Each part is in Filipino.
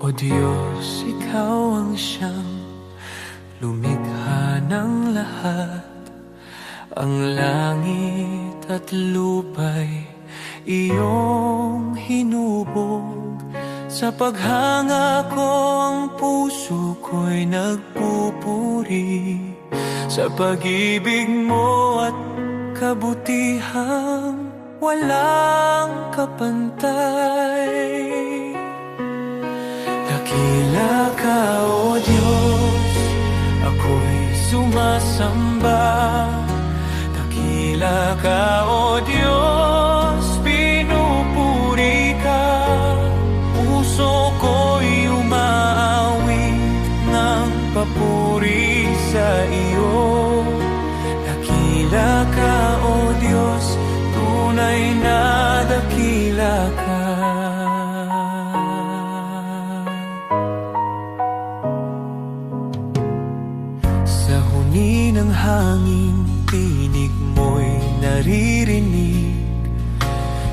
O Diyos, Ikaw ang siyang lumikha ng lahat. Ang langit at lupa'y iyong hinubog. Sa paghanga ko ang puso ko'y nagpupuri sa pag-ibig mo at kabutihang walang kapantay. Dakila ka, O Diyos, ako'y sumasamba. Dakila ka, O Diyos, pinupuri ka. Puso ko'y umaawit ng papuri sa iyo. Dakila ka, O Diyos, tunay na dakila ka. Sa huni ng hangin, tinig mo'y naririnig.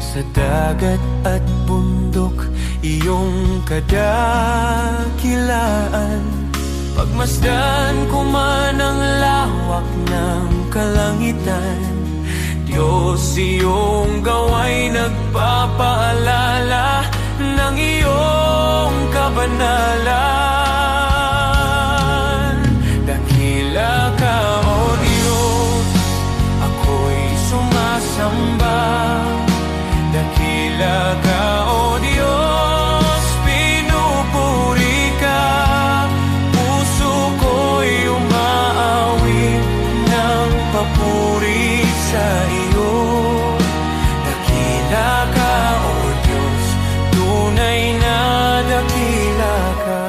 Sa dagat at bundok, iyong kadakilaan. Pagmasdan ko man ang lawak ng kalangitan, Diyos, iyong gawa'y nagpapaalala ng iyong kabanalan. Dakila ka, O Diyos, ako'y sumasamba. Dakila ka, O Diyos, pinupuri ka. Puso ko'y umaawit ng papuri sa iyo. Dakila ka, O Diyos, tunay na dakila ka.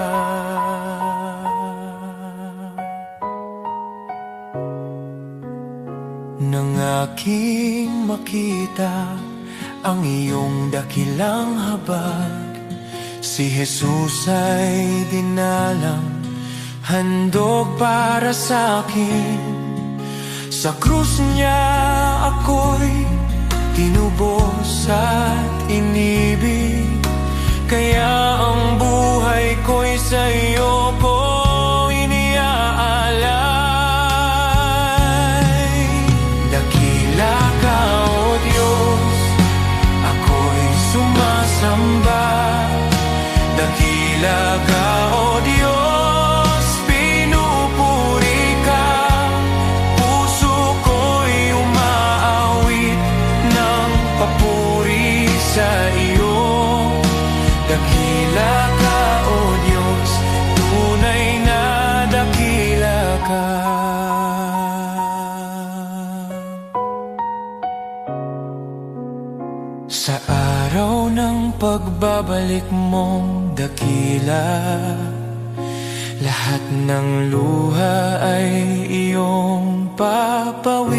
Nang aking makita ang iyong dakilang habag, si Jesus ay dinalang, handog para sa akin. Sa krus niya ako'y tinubos at inibig, kaya ang buhay ko'y sa iyo ko iniaalay. Dakila ka, O Diyos, ako'y sumasamba. Dakila ka, O Diyos, pinupuri ka. Puso ko'y umaawit ng papuri sa iyo. Dakila ka, O Diyos, tunay na dakila ka. Sa araw ng pagbabalik mong dakila, lahat ng luha ay iyong papawiin.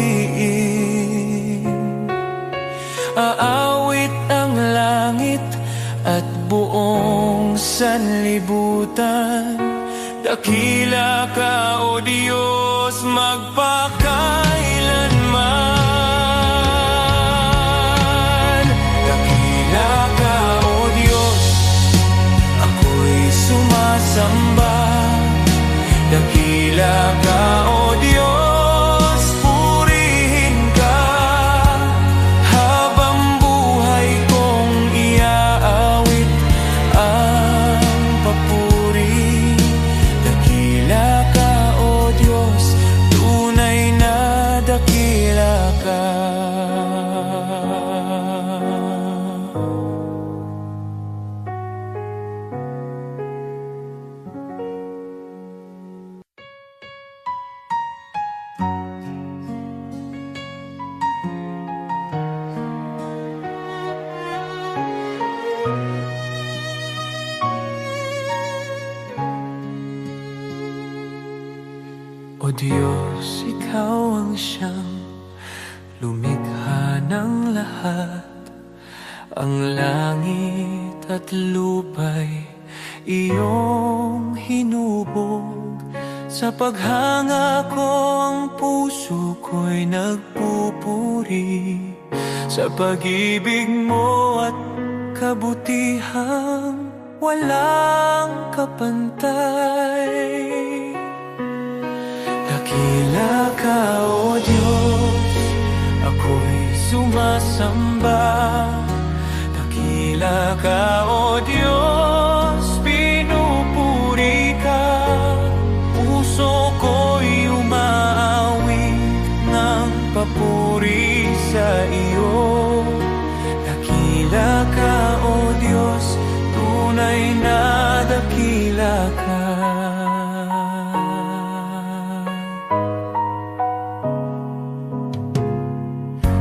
Aawit ang langit at buong sanlibutan. Dakila ka, O Diyos, magpakailanman. Dakila ka, O Diyos, ako'y sumasamba. Dakila ka, O Diyos, purihin ka. Habang buhay kong iaawit ang papuri. Dakila ka, O Diyos, tunay na dakila ka. O Diyos, Ikaw ang siyang lumikha ng lahat. Ang langit at lupa'y iyong hinubog. Sa paghanga ko ang puso ko'y nagpupuri sa pag-ibig mo at kabutihang walang kapantay. Dakila ka, O Diyos, ako'y sumasamba. Dakila ka, O Diyos, pinupuri ka. Puso ko'y umaawit ng papuri sa iyo. Dakila ka, O Diyos, tunay na dakila ka.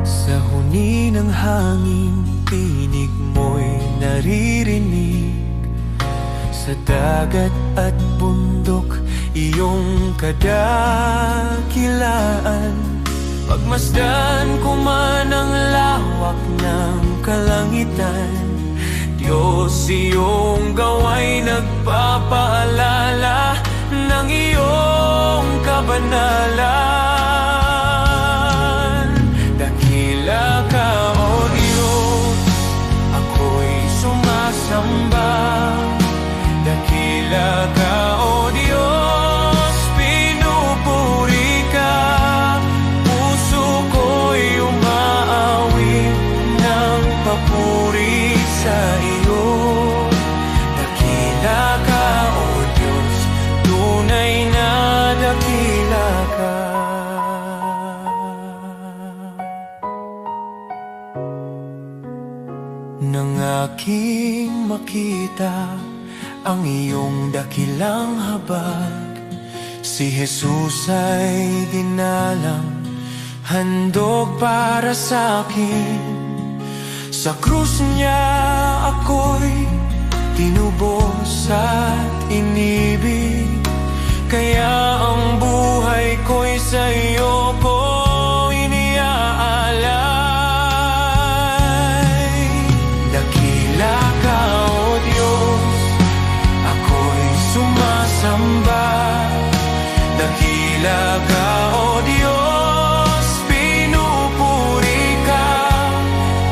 Sa huni ng hangin, tinig mo'y naririnig. Sa dagat at bundok, iyong kadakilaan. Pagmasdan ko man ang lawak ng kalangitan, Diyos, iyong gawa'y nagpapaalala ng iyong kabanalan. Dakila ka, O Diyos, ako'y sumasamba. Dakila ka, O Diyos, pinupuri ka. Puso ko'y umaawit ng papuri sa iyo. Dakila ka, O Diyos, tunay na dakila ka. Nang aking makita ang iyong dakilang habag, si Jesus ay dinalang, handog para sa akin. Sa krus niya ako'y tinubos at inibig, kaya ang buhay ko'y sa iyo ko iniaalay. Dakila ka, O Diyos, ako'y sumasamba. Dakila ka, O Diyos, pinupuri ka.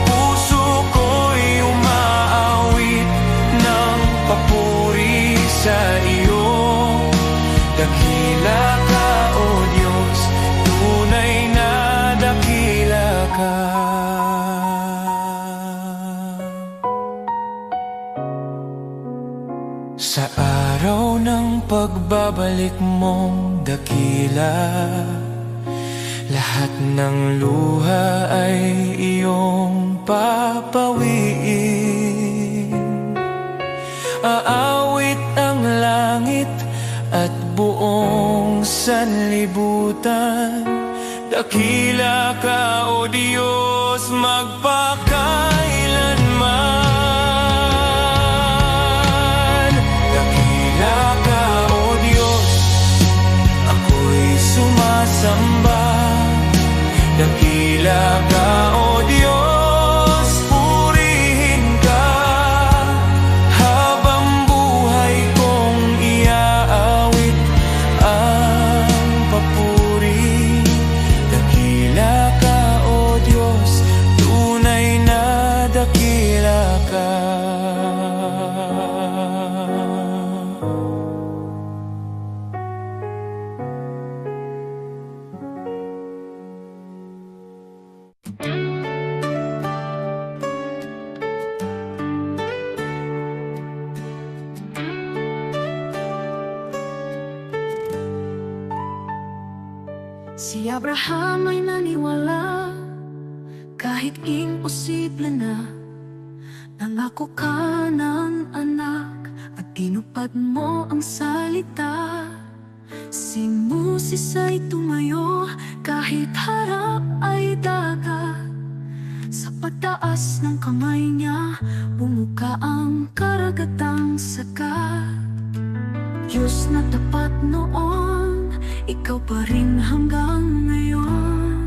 Puso ko'y umaawit ng papuri sa iyo. Dakila ka, O Diyos, tunay na dakila ka. Sa araw ng pagbabalik mong dakila, lahat ng luha ay iyong papawiin. Aawit ang langit at buong sanlibutan. Dakila ka, O Diyos, magpakailanman. Dakila ka, O Diyos, ako'y sumasamba. Dakila ka, O Diyos, purihin ka. Habang buhay kong iaawit ang papuri. Dakila ka, O Diyos, tunay na dakila ka. Si Abraham ay naniwala kahit imposible na. Nangako ka ng anak at tinupad mo ang salita. Si Moses ay tumayo kahit harap ay dagat. Sa pagtaas ng kamay niya, bumuka ang karagatang sagat. Diyos na tapat noon, ikaw pa rin hanggang ngayon.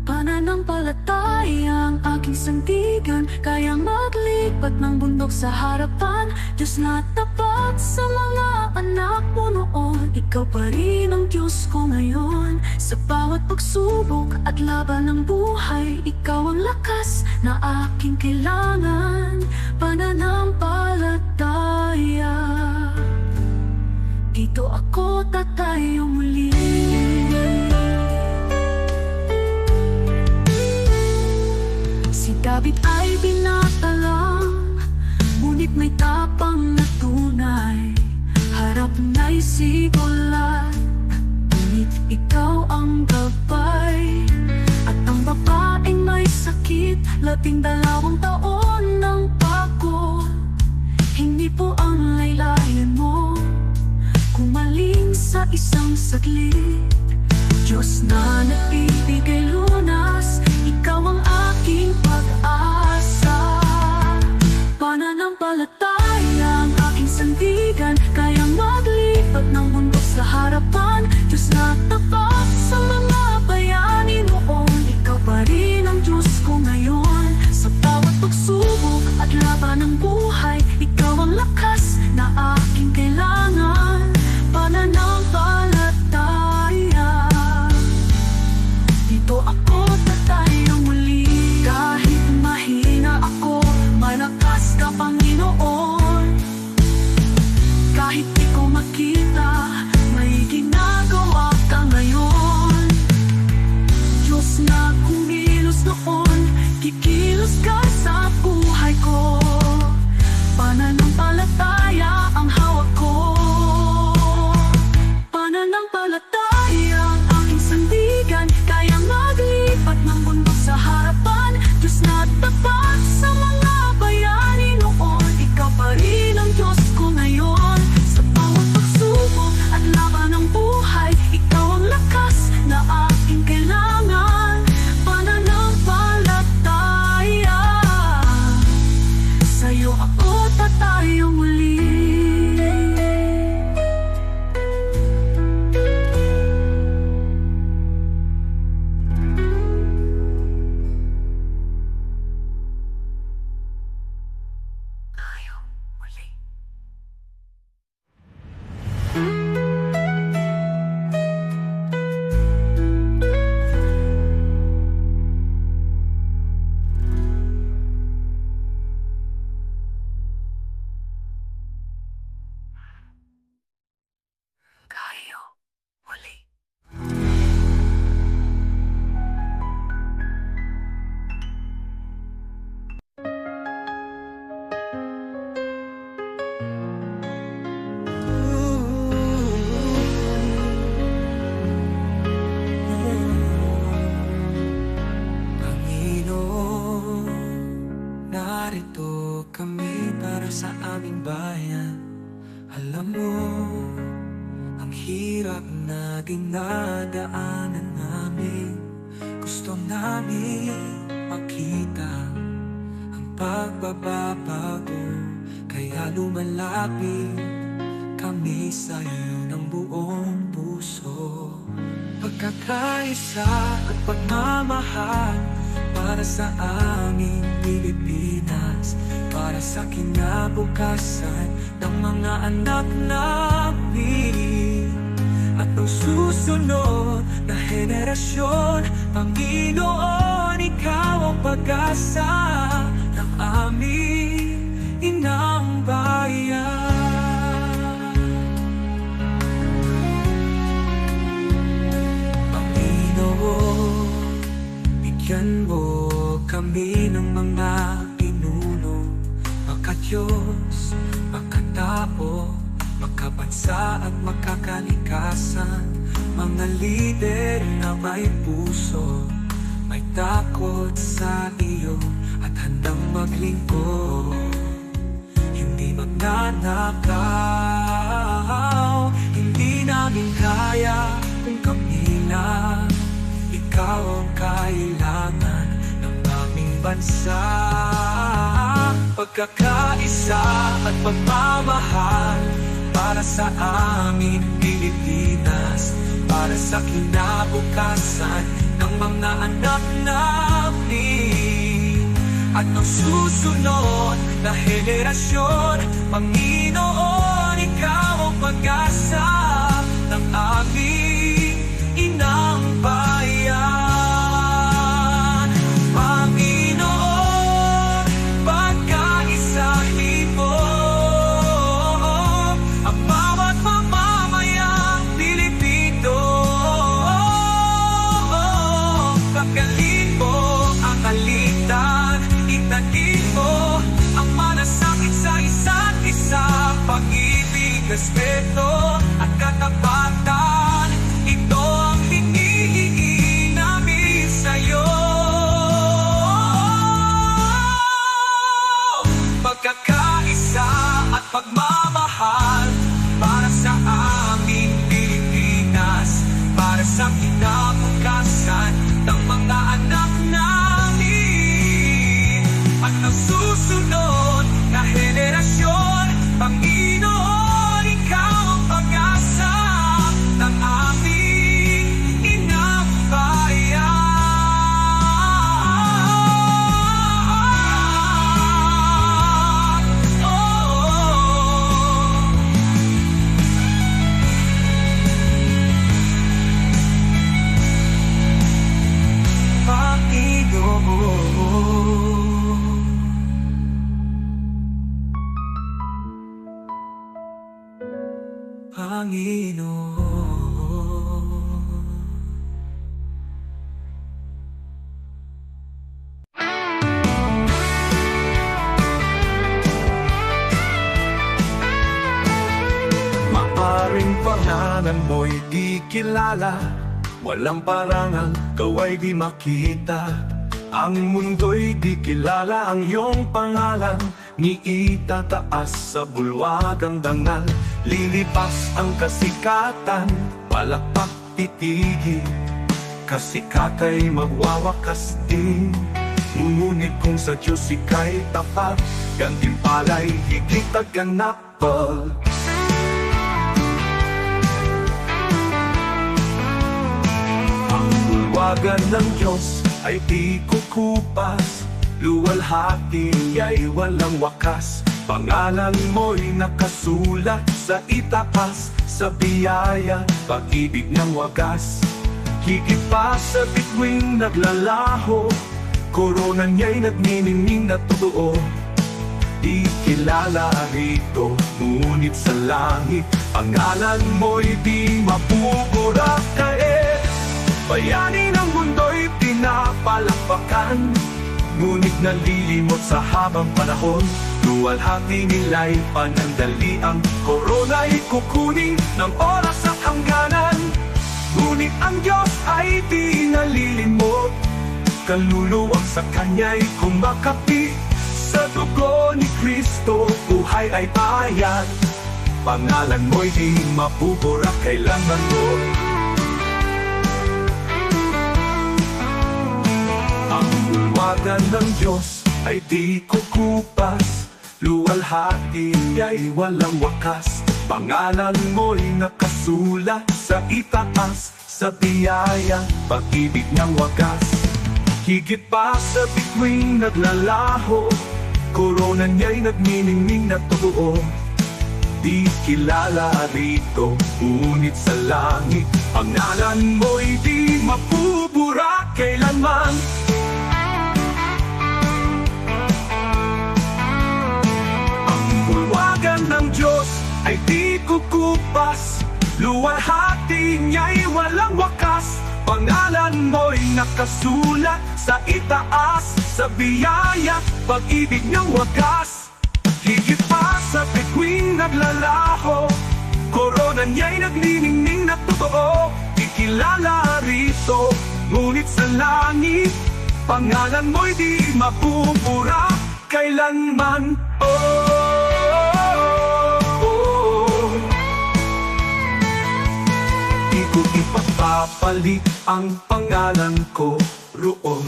Pananampalataya ang aking sandigan, kayang maglipat ng bundok sa harapan. Diyos na tapat sa mga anak mo noon, ikaw pa rin ang Diyos ko ngayon. Sa bawat pagsubok at laban ng buhay, ikaw ang lakas na aking kailangan. Pananampalataya may tapang na tunay, harap na'y sigulat, ngunit ikaw ang gabay. At ang babaeng may sakit, 12 taon ng pagod, hindi po ang laylayan mo kumaling sa isang saglit. Diyos na nagbibigay lunas, ikaw ang aking pag-asa. Pananampalataya ang aking sandigan, kayang maglipat ng mundo sa harapan. Diyos na tapat sa mga bayani noon, ikaw pa rin ang Diyos ko ngayon. Sa bawat pagsubok at laban ng buhay, ikaw ang lakas na aking kailangan. Pananampalataya, dito ako tatayo muli. Kahit mahina ako, malakas ka, Panginoon. Kahit di ko makita, may ginagawa ka ngayon. Diyos na kumilos noon, kikilos ka sa buhay ko. Pananampalataya ang hawak ko. Pananampalataya ang aking sandigan, kayang maglipat ng mundo sa harapan. Diyos na tapat sa mga bayani noon, ikaw pa rin ang Diyos ko ngayon. Sa bawat pagsubok at laban ng buhay, ikaw ang lakas na aking kailangan. Pananampalataya, sa'yo ako tatayo muli. Narito kami para sa aming bayan. Alam mo, ang hirap na dinadaanan namin. Gusto namin makita ang pagbabago, kaya lumalapit kami sa'yo ng buong puso. Pagkakaisa at pagmamahal para sa aming Pilipinas, para sa kinabukasan ng mga anak namin at ng susunod na henerasyon. Panginoon, ikaw ang pag-asa ng aming inang bayan. Panginoon, bigyan mo kami ng mga pinuno, maka-Diyos, makatao, makabansa at makakalikasan. Mga lider na may puso, may takot sa iyo at handang maglingkod. Hindi magnanakaw, hindi namin kaya kung kami lang. Ikaw ang kailangan ng aming bansa. Pagkakaisa at pagmamahal para sa aming Pilipinas, para sa kinabukasan ng mga anak namin at ng susunod na henerasyon. Panginoon, ikaw ang pag-asa ng aming inang bayan. Panginoon, pagkaisahin mo ang bawat mamamayang Pilipino. Pagkalin mo ang alitan, itanin mo ang malasakit sa isa. respeto at katapatan. Ito ang hinihingi namin sa'yo. Pagkakaisa at pagmamahal para sa aming Pilipinas, para sa kinabukasan ng mga anak namin at ang susunod na henerasyon. Panginoon, ikaw ang pag-asa ng aming inang bayan. Maaring pangalan mo'y di kilala, walang parangal, kaway di makita. Ang mundo'y di kilala ang iyong pangalan, ni itataas sa bulwagang dangal. Lilipas ang kasikatan, palakpak titigil, kasikata'y magwawakas din. Ngunit kung sa Diyos ika'y tapat, gantimpala'y higit at ganapal. Ang bulwagan ng Diyos ay di kukupas, luwalhati ay walang wakas. Pangalan mo'y nakasulat sa itaas, sa biyaya, pag-ibig ng wagas. Higit pa sa bituing naglalaho, korona niya'y nagniningning na totoo. Di kilala rito, ngunit sa langit, pangalan mo'y di mapupurakain. Bayani ng mundo'y pinapalakpakan, ngunit nalilimot sa habang panahon. Luwalhati nila'y panandali, ang korona'y kukunin ng oras at hangganan. Ngunit ang Diyos ay di nalilimot, kaluluwang sa Kanya'y kumakapi. Sa dugo ni Kristo, buhay ay bayad. Pangalan mo'y di mapupura kailanman mo. Ang bulwagan ng Diyos ay di kukupas, luwalhati ay walang wakas. Pangalan mo'y nakasulat sa itaas, sa biyaya, pag-ibig ng wagas. Higit pa sa bituing naglalaho, korona niya'y nagniningning na totoo. Di kilala rito, ngunit sa langit, pangalan mo'y di mapupura kailanman. Ang bulwagan ng Diyos ay di kukupas, luwalhati niya'y walang wakas. Pangalan mo'y nakasulat sa itaas, sa biyaya, pag-ibig ng wagas. Higit pa sa bituing naglalaho, korona niya'y nagniningning na totoo. Di kilala rito, ngunit sa langit, pangalan mo'y di mapupura kailanman. Di ko ipapapalit ang pangalan ko roon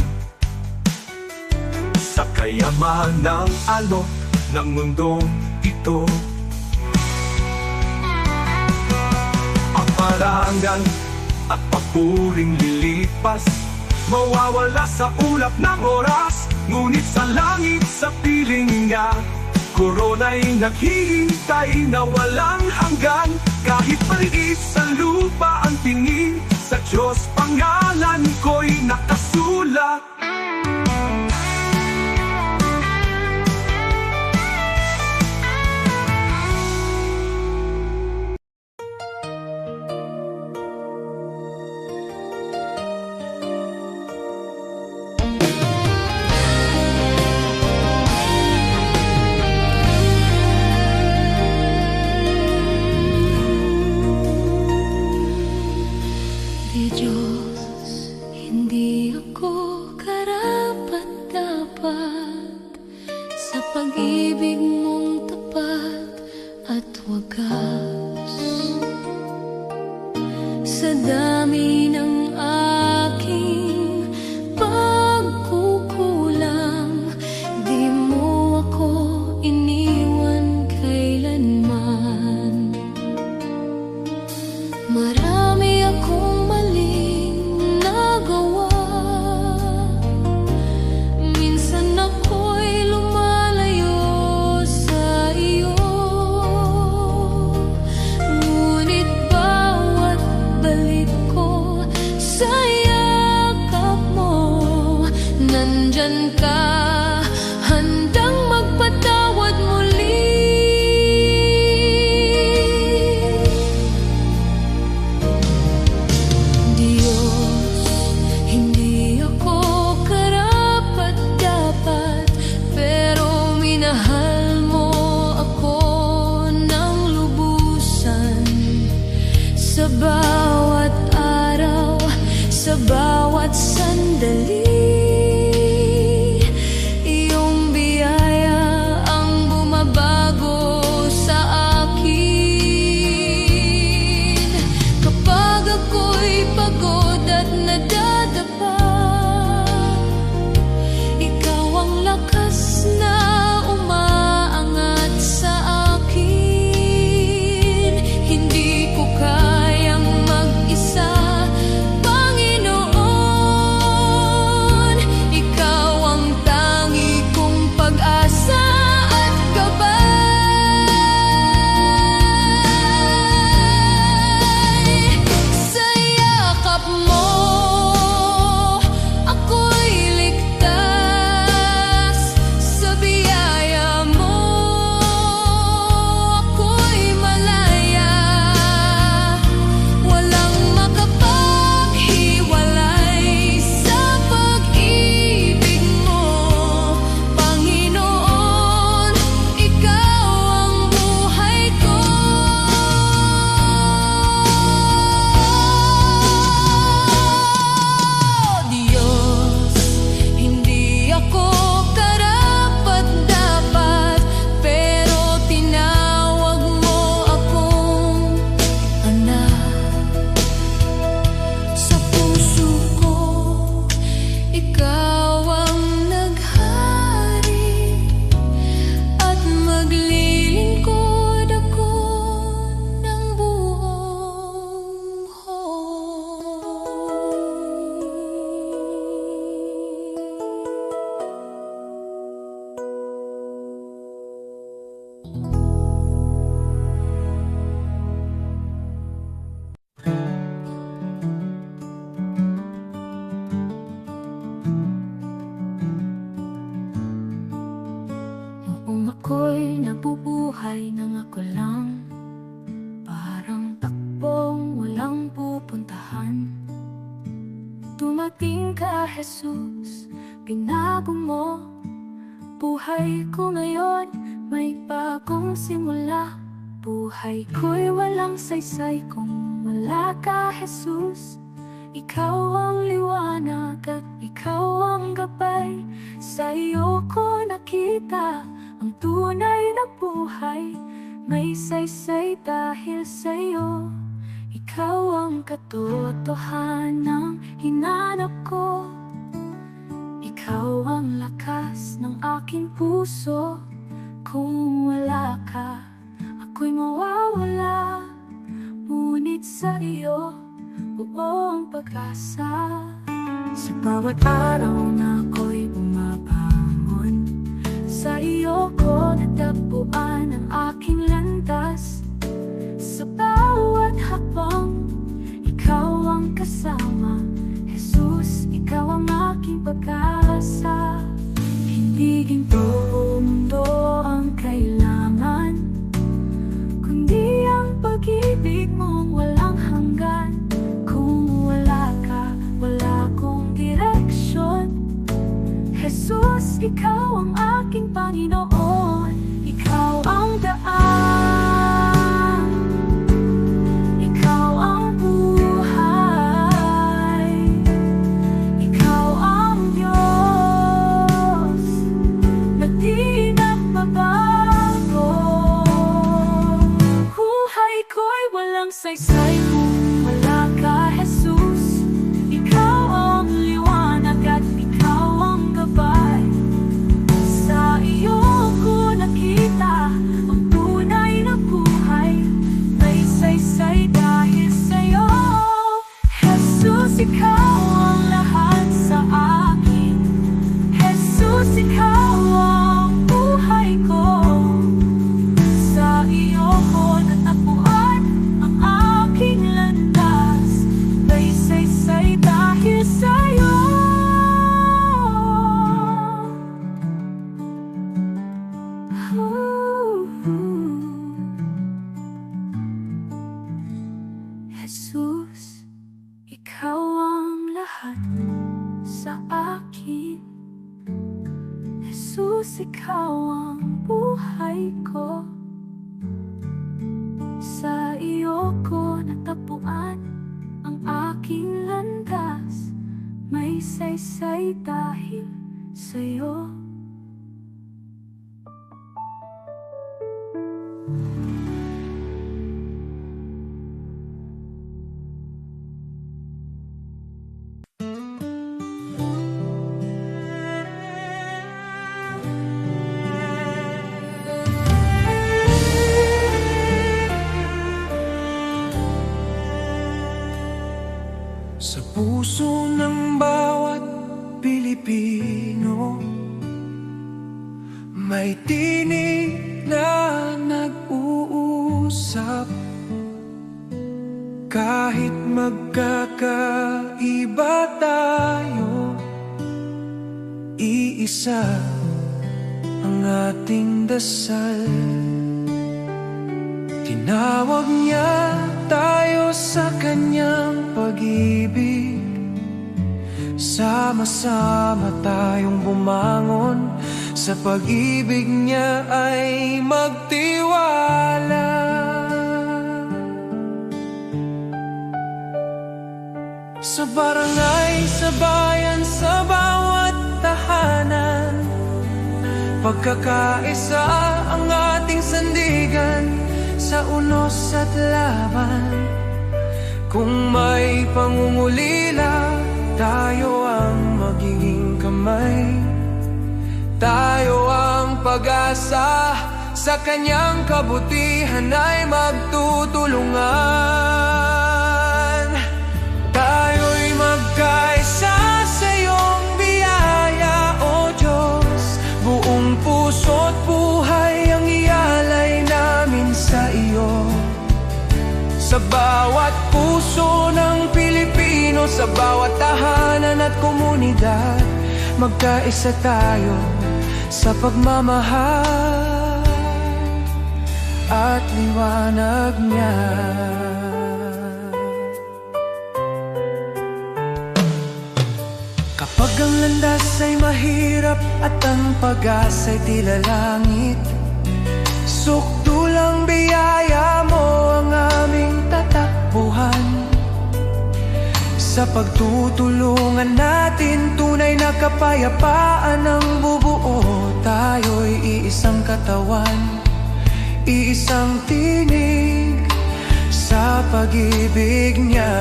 sa kayamanang alok ng mundong ito. Ang parangal at papuring lilipas, mawawala sa ulap ng oras. Ngunit sa langit, sa piling niya, korona'y naghihintay na walang hanggan. Kahit maliit sa lupa ang tingin, sa Diyos pangalan ko'y nakasulat. at wagas. Sa dami ng aking pagkukulang, di mo ako iniwan kailanman. Marami akong maling nagawa, minsan ako'y lumalayo sa iyo. Ngunit bawat balik ko sa yakap mo, nandyan ka, handang magpatawad muli. Diyos, hindi ako karapat-dapat, pero minahal mo ako ng lubusan. Sa bawat araw, sa bawat sandali, iyong biyaya ang bumabago sa akin. Kapag ako'y pagod at nadadapa, ikaw ang lakas na umaangat sa akin. Hindi ko kayang mag-isa, Panginoon. Ikaw ang tangi kong pag-asa at gabay. Sa yakap mo, ako'y ligtas. Sa biyaya mo, ako'y malaya. Walang makapaghiwalay sa pag-ibig mo, Panginoon. Ikaw ang buhay ko. Diyos, hindi ako karapat-dapat, pero tinawag mo akong anak. Sa puso ko, ikaw ang naghari, at maglilingkod ako ng buong noong ako'y nabubuhay nang ako lang, parang takbong walang pupuntahan. Dumating ka, Jesus, binago mo buhay ko ngayon, may bagong simula. Buhay ko'y walang saysay kung wala ka, Jesus. Ikaw ang liwanag at ikaw ang gabay. Sa iyo ko nakita ang tunay na buhay. May saysay dahil sa iyo. Ikaw ang katotohanan hinanap ko. Ikaw ang lakas ng aking puso. Kung wala ka, ako'y mawawala. Ngunit sa iyo, buong pag-asa. Sa bawat araw na ako'y bumabangon, sa iyo ko natagpuan ang aking landas. Sa bawat hakbang, ikaw ang kasama. Jesus, ikaw ang aking pag-asa. Hindi ginto o mundo ang kailangan, kundi ang pag-ibig mong walang hanggan. Kung wala ka, wala akong direksyon. Jesus, ikaw ang aking Panginoon. Ikaw ang daan, ikaw ang buhay, ikaw ang Diyos na di nagbabago. saysay kung wala ka, Jesus. Ikaw ang liwanag at ikaw ang gabay. Sa iyo ko nakita ang tunay na buhay. May saysay dahil sa'yo, Jesus. Ikaw ang lahat sa akin, Jesus. Ikaw ang buhay ko. Sa iyo ko natagpuan ang aking landas. May saysay dahil sa'yo. Jesus, ikaw ang lahat sa akin. Jesus, ikaw ang buhay ko. Sa iyo ko natagpuan ang aking landas. May saysay dahil sa'yo. Sa puso ng bawat Pilipino, may tinig na nag-uusap. Kahit magkakaiba tayo, iisa ang ating dasal. Tinawag niya tayo sa kanyang pag-ibig. Sama-sama tayong bumangon. Sa pag-ibig niya ay magtiwala. Sa barangay, sa bayan, sa bawat tahanan, pagkakaisa ang ating sandigan. Sa unos at laban, kung may pangungulila, tayo ang magiging kamay. Tayo ang pag-asa, sa kanyang kabutihan ay magtutulungan. Tayo'y magkaisa sa iyong biyaya, O Diyos. Buong puso't buhay ang ialay namin sa iyo. Sa bawat puso ng Pilipino, sa bawat tahanan at komunidad, magkaisa tayo sa pagmamahal at liwanag niya. Kapag ang landas ay mahirap at ang pag-asa'y tila langit, sukdulang biyaya mo ang aming tatakbuhan. Sa pagtutulungan natin, tunay na kapayapaan ang bubuo. Tayo'y iisang katawan, iisang tinig sa pag-ibig niya.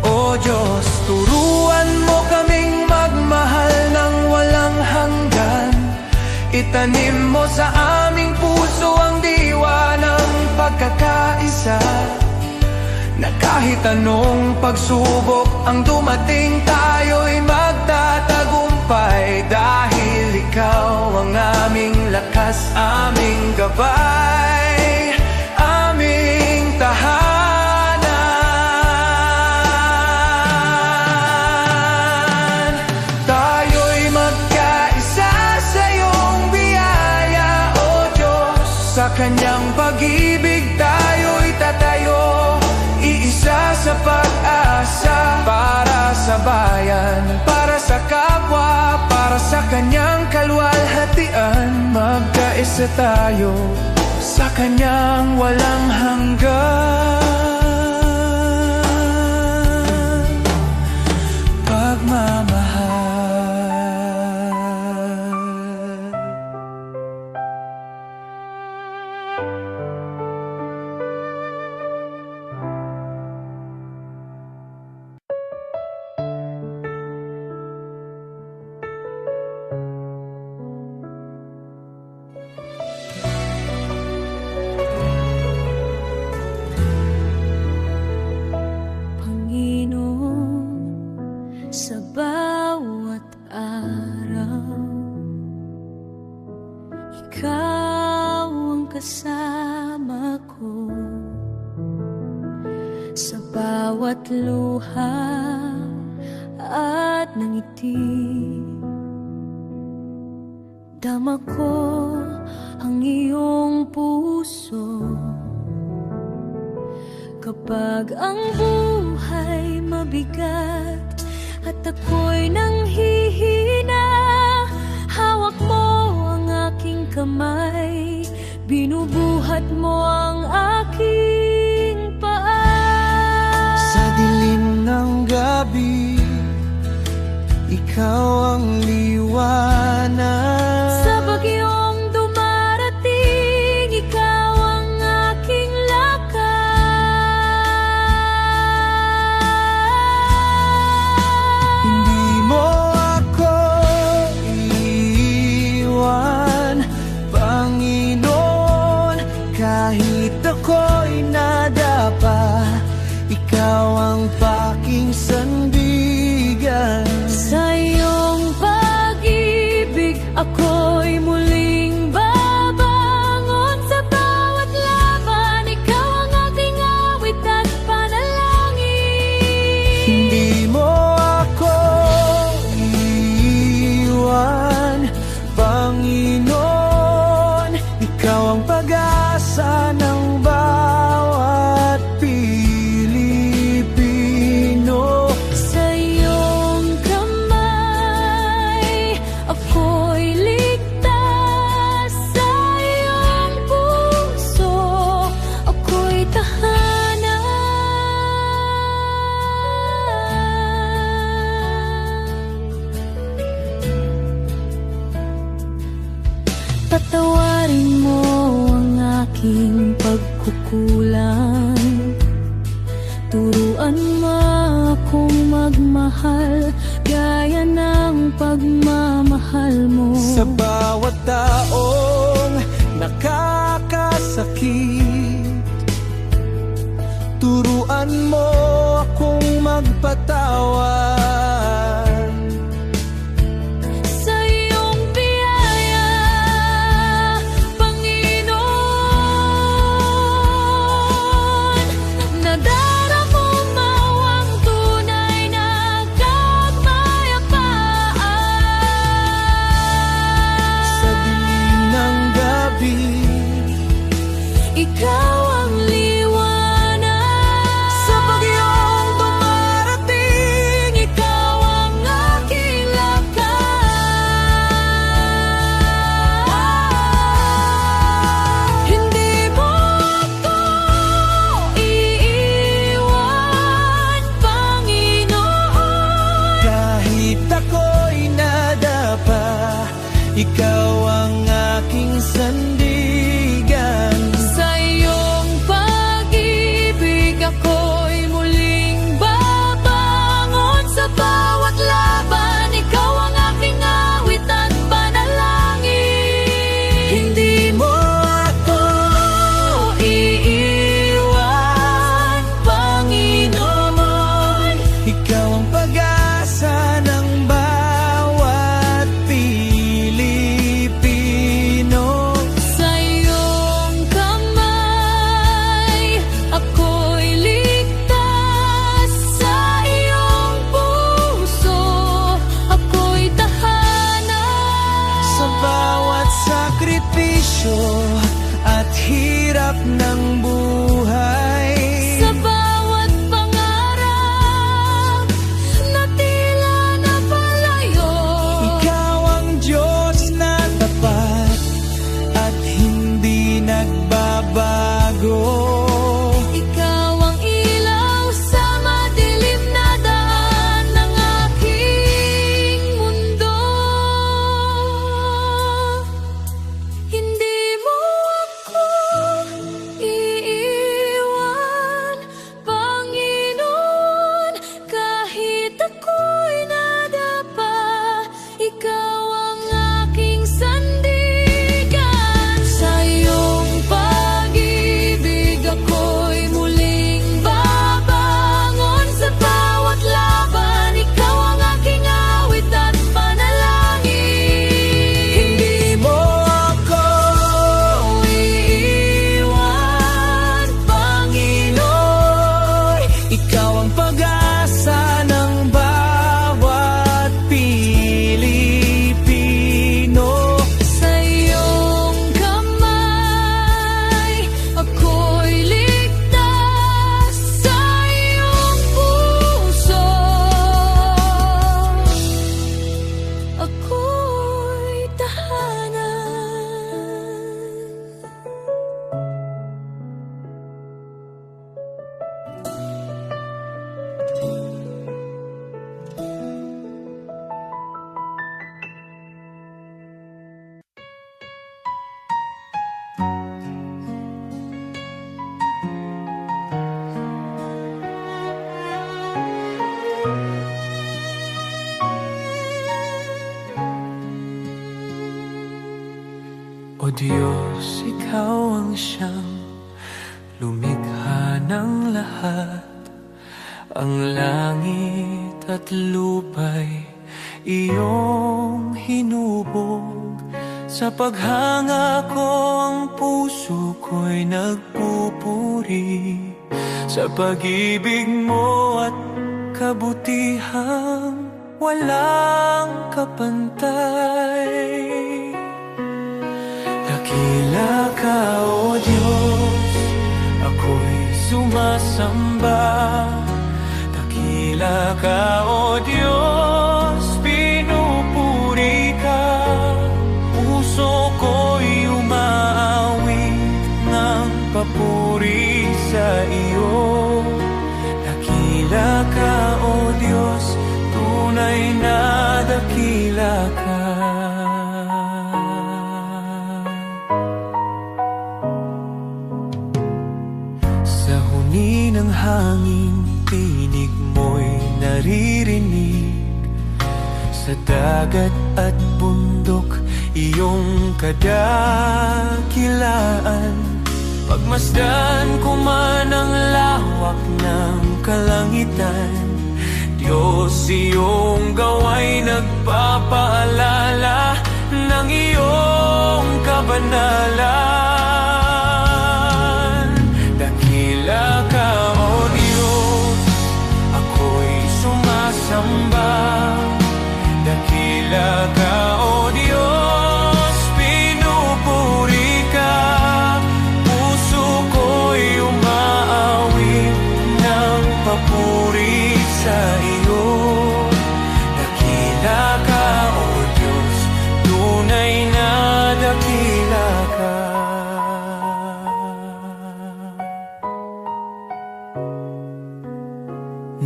O Diyos, turuan mo kaming magmahal ng walang hanggan. Itanim mo sa aming puso ang diwa ng pagkakaisa, na kahit anong pagsubok ang dumating, tayo'y magtatagumpay. Dahil ikaw ang aming lakas, aming gabay, aming tahanan. Tayo'y magkaisa sa iyong biyaya, O Diyos. Sa kanyang pag-ibig tayo'y tatayo, iisa sa pag-asa. Para sa bayan, para sa kapwa, para sa kanyang kaluwalhatian. Magkaisa tayo sa kanyang walang hanggan pagmamahal. ikaw ang kasama ko sa bawat luha at ngiti. Dama ko ang iyong puso kapag ang buhay mabigat at ako'y nanghihina. Hawak mo ang aking kamay, binubuhat mo ang aking paa. Sa dilim ng gabi, ikaw ang liwanag. Sa bagyong dumarating, ikaw ang aking lakas. Hindi mo ako iiwan, Panginoon, kahit ako'y nadapa. Ikaw ang paking sandigan. Sa iyong pag-ibig, ako'y muling babangon. Sa bawat laban, ikaw ang aking awit at panalangin. Hindi mo ako iiwan, Panginoon. Ikaw ang pag-asa ng bawat Pilipino. Sa iyong kamay, ako'y ligtas. Sa iyong puso, ako'y tahanan. Patawarin mo ang aking pagkukulang. Turuan mo akong magmahal gaya ng pagmamahal mo. Sa bawat taong nakakasakit, turuan mo akong magpatawad. Sa iyong biyaya, Panginoon, nadaramo mo ang tunay na kapayapaan. Sa dilim ng gabi, Ikaw ang liwanag. sa bagyong dumarating, Ikaw ang aking lakas. Hindi mo ako iiwan, Panginoon. kahit ako'y nadapa. Ikaw ang aking sandigan. Sa iyong pag-ibig, ako'y muling babangon. Sa bawat laban, ikaw ang aking awit at panalangin. Hindi mo ako iiwan, Panginoon. Ikaw ang pag-asa ng bawat Pilipino. Sa iyong kamay, ako'y ligtas. Sa iyong puso, ako'y tahanan. Sa bawat sakripisyo at hirap ng buhay, Sa bawat pangarap na tila napalayo, ikaw ang Diyos na tapat at hindi nagbabago. ikaw ang ilaw sa madilim na daan ng aking mundo. Hindi mo ako iiwan, O Diyos, Ikaw ang siyang lumikha ng lahat. Ang langit at lupa'y iyong hinubog. Sa paghanga ko ang puso ko'y nagpupuri sa pag-ibig mo at kabutihang walang kapantay. Dakila ka, O Diyos, ako'y sumasamba. Dakila ka, O Diyos, pinupuri ka. Puso ko'y umaawit ng papuri sa iyo. Dakila ka, O Diyos, tunay na dakila ka. Sa huni ng hangin, tinig mo'y naririnig. Sa dagat at bundok, iyong kadakilaan. Pagmasdan ko man ang lawak ng kalangitan, Diyos, iyong gawa'y nagpapaalala ng iyong kabanalan. Dakila ka, O Diyos, ako'y sumasamba. Dakila ka, O Diyos, pinupuri ka. Puso ko'y umaawit ng papuri sa iyo. Dakila ka, O Diyos, tunay na dakila ka.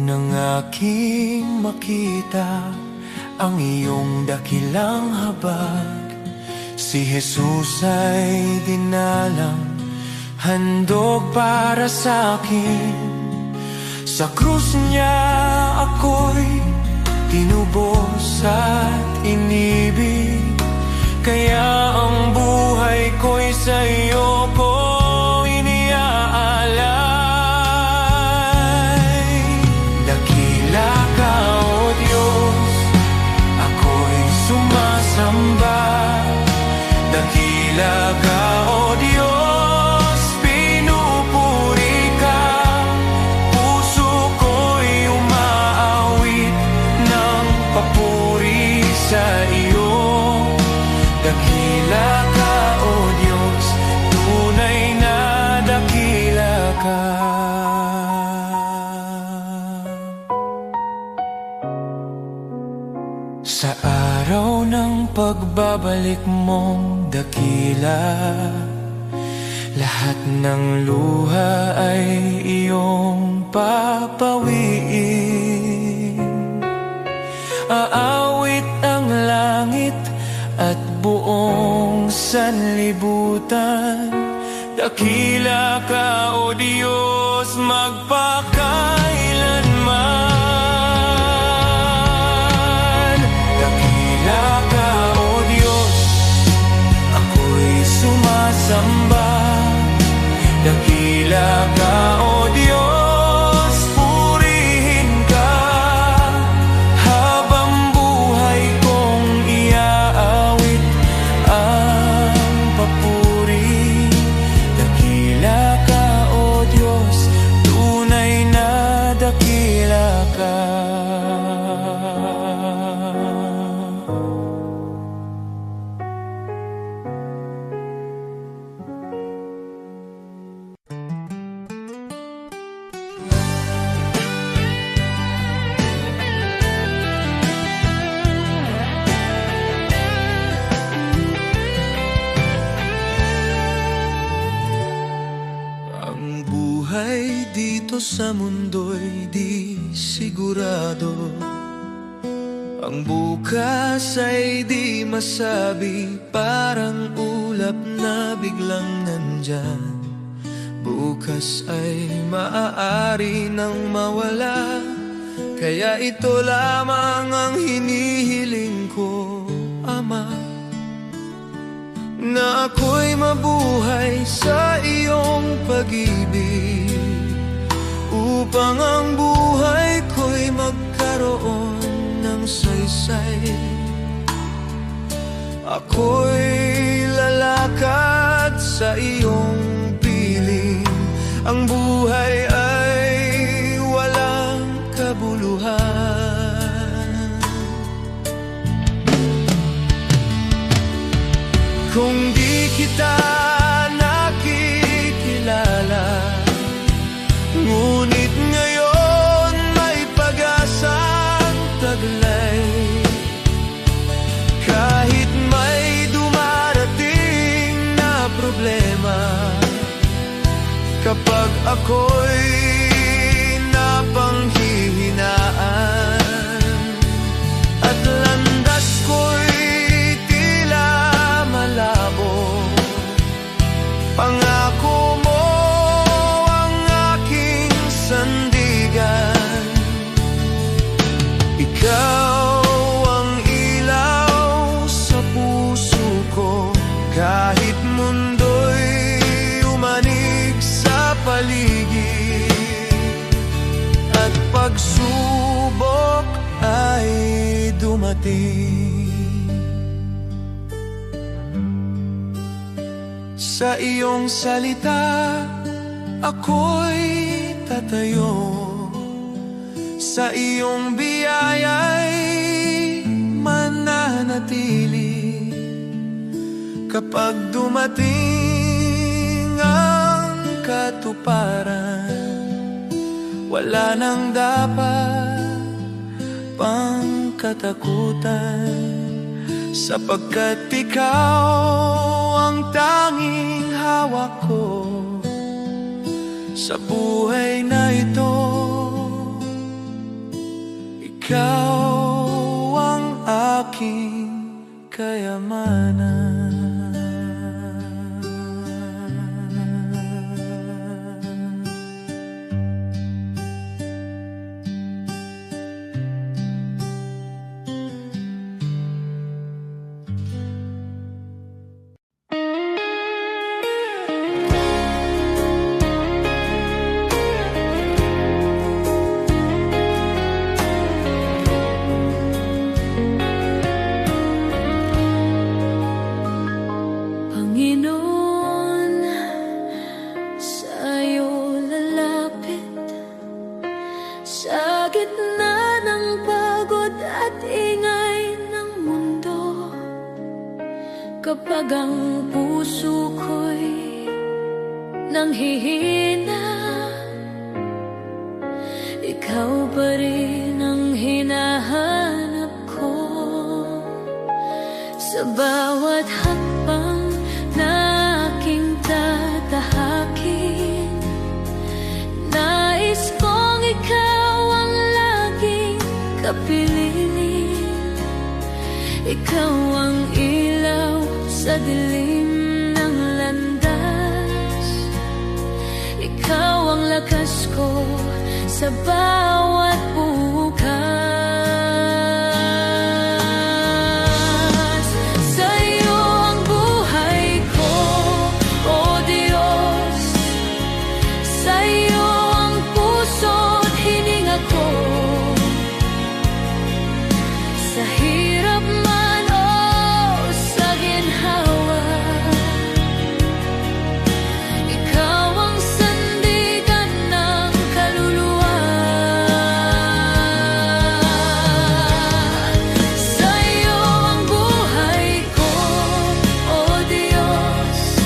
Nang aking makita ang iyong dakilang habag, si Jesus ay dinalang, handog para sa akin. Sa krus niya ako'y tinubos at inibig, kaya ang buhay ko'y sa iyo ko iniaalay. Dakila ka, O Diyos, ako'y sumasamba. Dakila ka, O Diyos, pinupuri ka. Puso ko'y umaawit ng papuri sa iyo. Dakila ka, O Diyos, tunay na dakila ka. Sa araw ng pagbabalik mong dakila, lahat ng luha ay iyong papawiin. Aawit ang langit at buong sanlibutan. Dakila ka, O Diyos, magpakailanman. Dakila ka, O Diyos, ako'y sumasamba. Dakila ka, O Diyos, purihin ka. Habang buhay kong iaawit ang papuri. Dakila ka, O Diyos, tunay na dakila ka. Ang buhay dito sa mundo'y di sigurado. Ang bukas ay di masabi, parang ulap na biglang nandyan. Bukas ay maaari nang mawala, kaya ito lamang ang hinihiling ko, Ama. na ako'y mabuhay sa iyong pag-ibig, upang ang buhay ko'y magkaroon ng saysay. Ako'y lalakad sa iyong piling, ang buhay ay walang kabuluhan. Kung di kita nakikilala, ngunit ngayon may pag-asang taglay. Kahit may dumarating na problema, kapag ako'y napanghihinaan at landas ko'y tila malabo, pangako mo ang aking sandigan. Ikaw ang ilaw sa puso ko, kahit mundo'y umanig sa paligid at pagsubok ay dumating. Sa iyong salita ako'y tatayo, sa iyong biyaya'y mananatili. Kapag dumating ang katuparan, wala nang dapat pang katakutan, sapagkat ikaw ang tanging hawak ko sa buhay na ito. Ikaw ang aking kayamanan. Kapag ang puso ko'y nanghihina, ikaw pa rin ang hinahanap ko. Sa bawat hakbang na aking tatahakin, nais kong ikaw ang laging kapiling. Ikaw ang ilaw sa dilim ng landas, ikaw ang lakas ko sa bawat bukas. Sa'yo ang buhay ko, O Diyos, sa'yo ang puso't hininga ko. Sa hirap man o sa ginhawa, ikaw ang sandigan ng kaluluwa. Sa'yo ang buhay ko, O Diyos,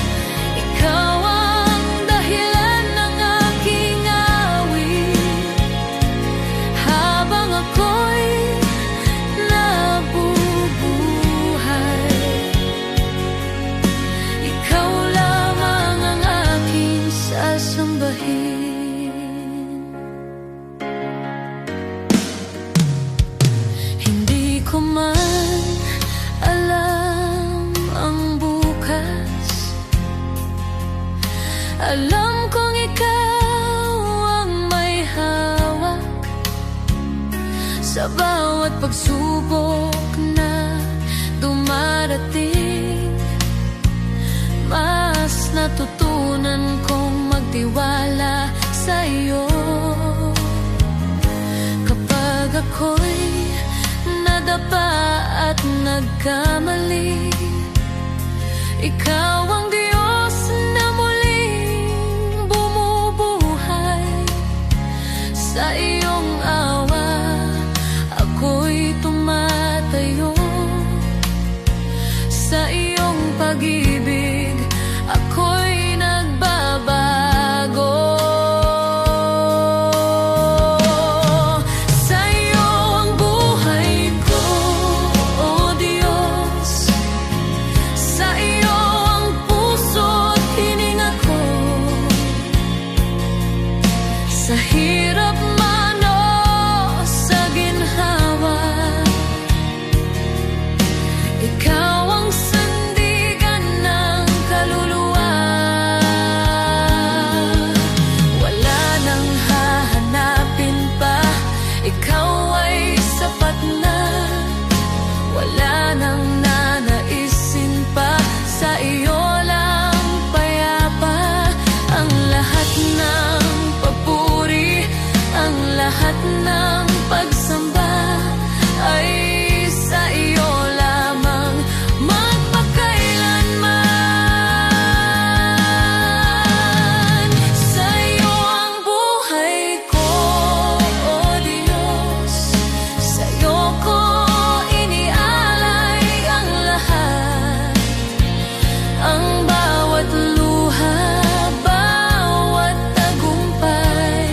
ikaw ang dahilan ng aking awit. Habang ako'y nabubuhay, ikaw lamang ang aking sasambahin. Hindi ko man alam ang bukas, alam kong ikaw ang may hawak sa bawat pagsubok na dumarating. ako'y nadapa at nagkamali. Ikaw ang Diyos na muling bumubuhay. Sa iyong awa ako'y tumatayo. Sa iyong pag-ibig ako'y nagbabago. Sa iyo ang buhay ko, O Diyos. Sa iyo ang puso't hininga ko. Sa hirap man o sa ginhawa, ikaw ang sandigan ng kaluluwa. Wala nang hahanapin pa, ikaw ay sapat na. Wala nang nanaisin pa, sa iyo lang payapa. Ang lahat ng papuri, ang lahat ng pagsamba ay sa iyo lamang magpakailanman. Sa iyo ang buhay ko, O Diyos. Sa iyo ko inialay ang lahat. Ang bawat luha, bawat tagumpay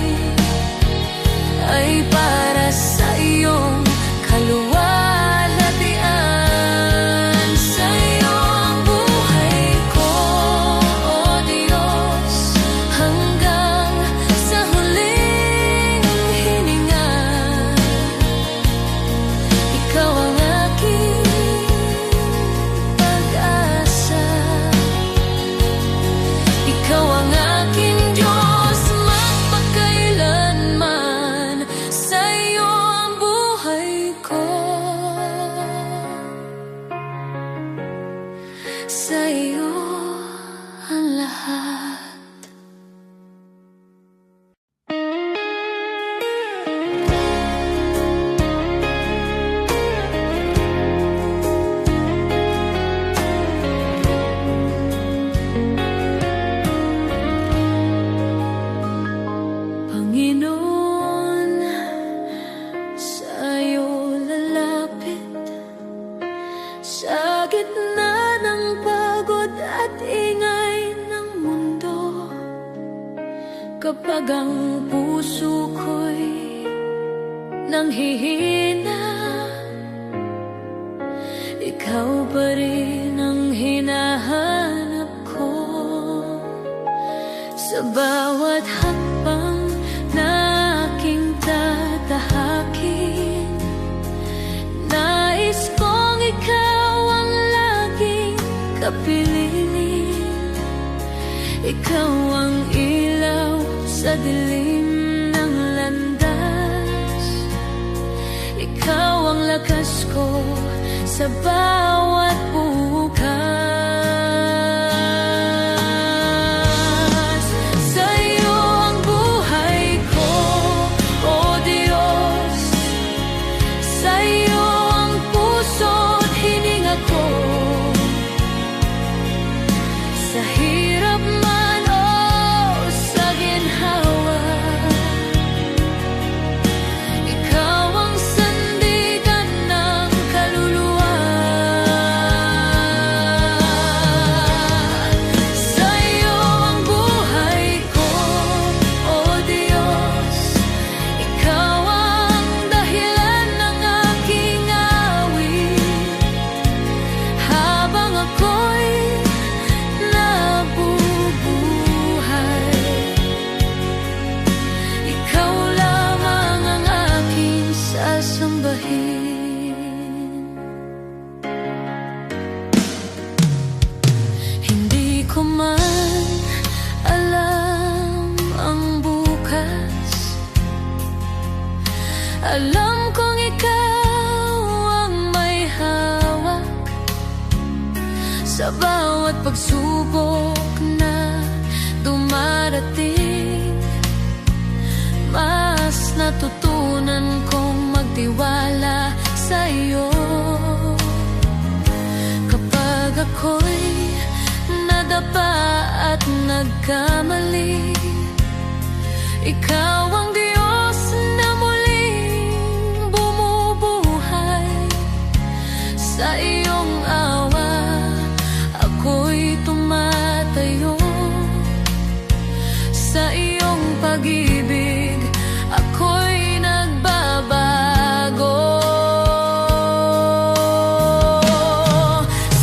ay para sa iyong kaluwalhatian. Sa iyo ang buhay ko, O Diyos. Hanggang sa huling hininga, ikaw ang aking pag-asa. Ikaw ang aking Diyos magpakailanman. Sa iyo ang buhay ko. Sa iyo ang lahat. Panginoon, sa iyo lalapit. Sa gitna ng pagod at ingay ng mundo, kapag ang puso ko'y nanghihina, ikaw pa rin ang hinahanap ko. Sa bawat hakbang na aking tatahakin, nais kong ikaw ang laging kapiling. Ikaw ang ilaw sa dilim ng landas. Ikaw ang lakas ko sa bawat bukas. Sa iyo ang buhay ko, O Diyos. Sa iyo ang puso't hininga ko. Sa hirap man o sa ginhawa, ikaw ang sandigan ng kaluluwa. Sa iyo ang buhay ko, O Diyos. Ikaw ang dahilan ng aking awit. Habang ako'y nabubuhay, ikaw lamang ang aking sasambahin. Hindi ko man alam ang bukas. Alam kong ikaw ang may hawak sa bawat pagsubok na dumarating. Mas natutunan kong tiwala sa iyo. Kapag ako'y nadapa at nagkamali, ikaw ang Diyos na muling bumubuhay. Sa iyong awa ako'y tumatayo, sa iyong pag-ibig ako'y nagbabago.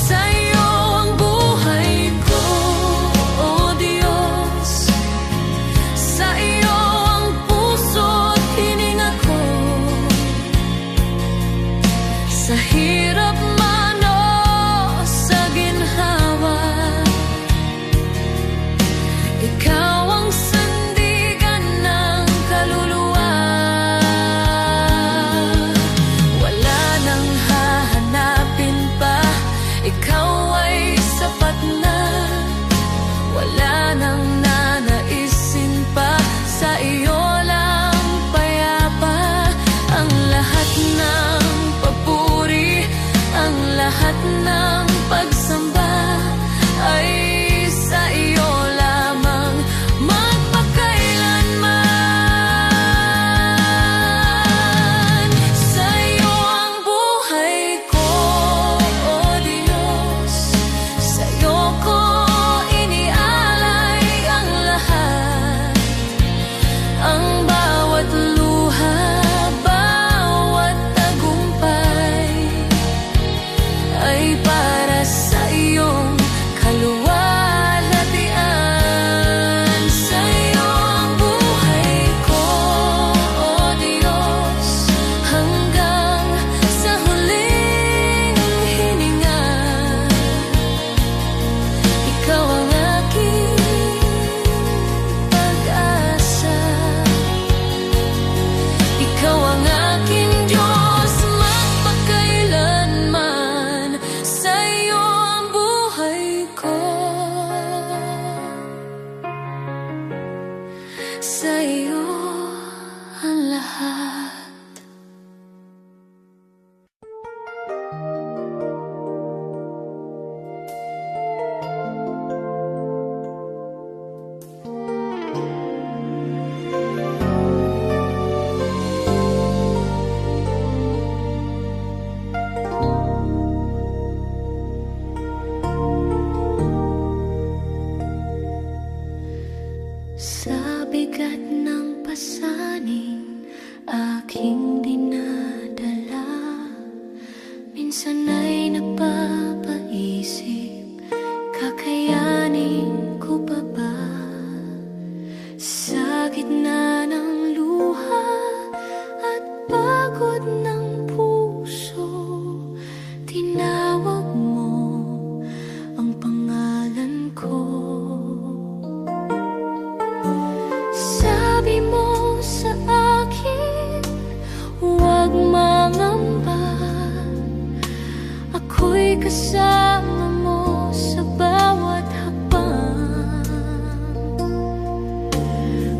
Sa iyo ang buhay ko, O Diyos. Sa iyo ang puso't hininga ko. Sa hirap man o sa ginhawa, ikaw ang sandigan ng kaluluwa. Wala nang hahanapin pa, ikaw ay sapat na. Wala nang nanaisin pa, sa iyo lang payapa. Ang lahat ng papuri, ang lahat ng pagsamba ay sa iyo lamang magpakailanman. Sa iyo ang buhay ko, O Diyos. Sa iyo ko inialay ang lahat. Ang bawat luha, bawat tagumpay ay para sa iyong kaluwalhatian. Sa iyo ang buhay ko, O Diyos, hanggang sa huling hininga. Ikaw ang aking pag-asa. Ikaw ang aking Diyos magpakailanman. Sa iyo ang buhay ko. Sa iyo ang lahat. Sa bigat ng pasaning aking dinadala, minsan ay napapaisip, kakayanin ko pa ba? Sa gitna ng luha at pagod ng puso, tinawag mo ang pangalan ko. Sabi mo sa akin, huwag mangamba. Ako'y kasama mo sa bawat hakbang.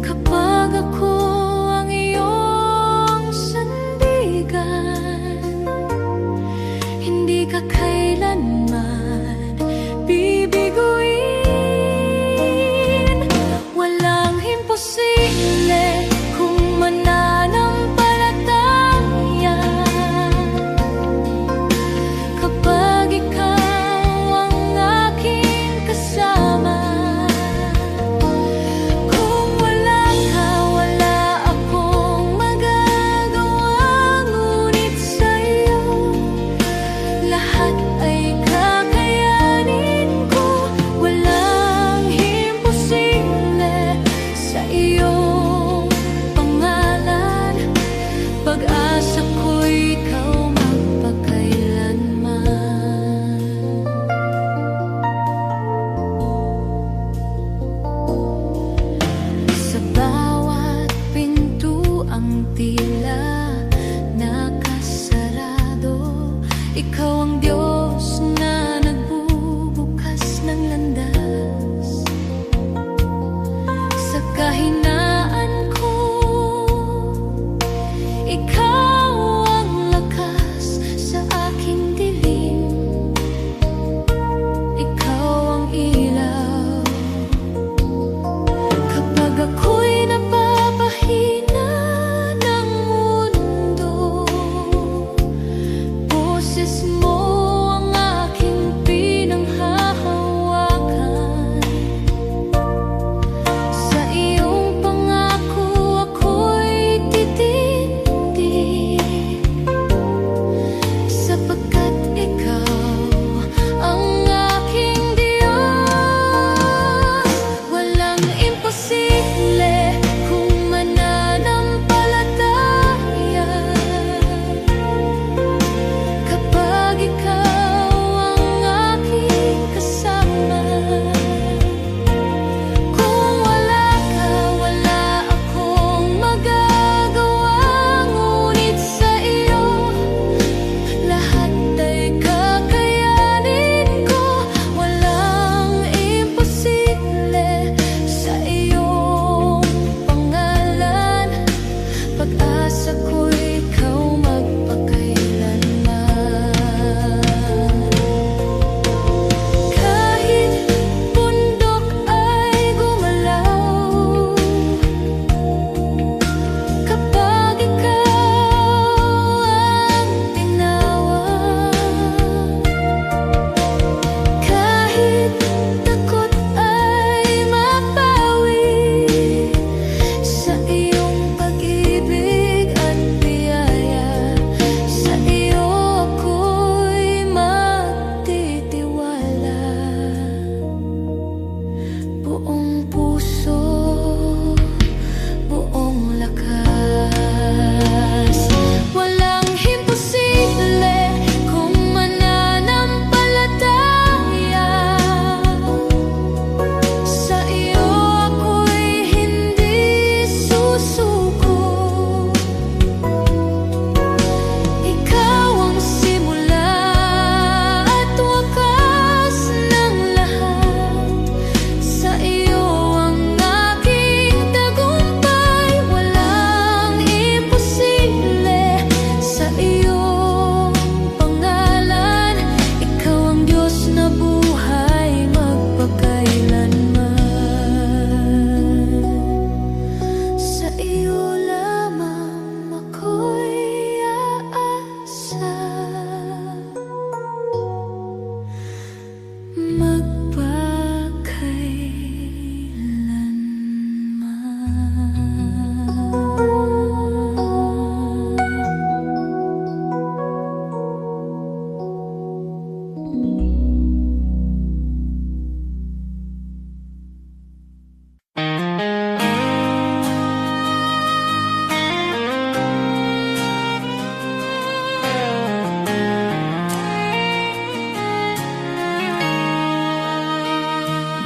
Kapag ako ang iyong sandigan, hindi ka kailanman bibiguin. Walang imposible kung mananampalataya. Kapag ikaw ang aking kasama, kung walang ka, wala akong magagawa. Ngunit sa'yo lahat ay kakayanin ko. Walang imposible sa iyong pangalan. Pag-asa ko'y ikaw magpakailanman. Sa bawat pintuang tila nakasarado, ikaw ang Diyos na nagbubukas ng landas. Sa kahinaan ko, ikaw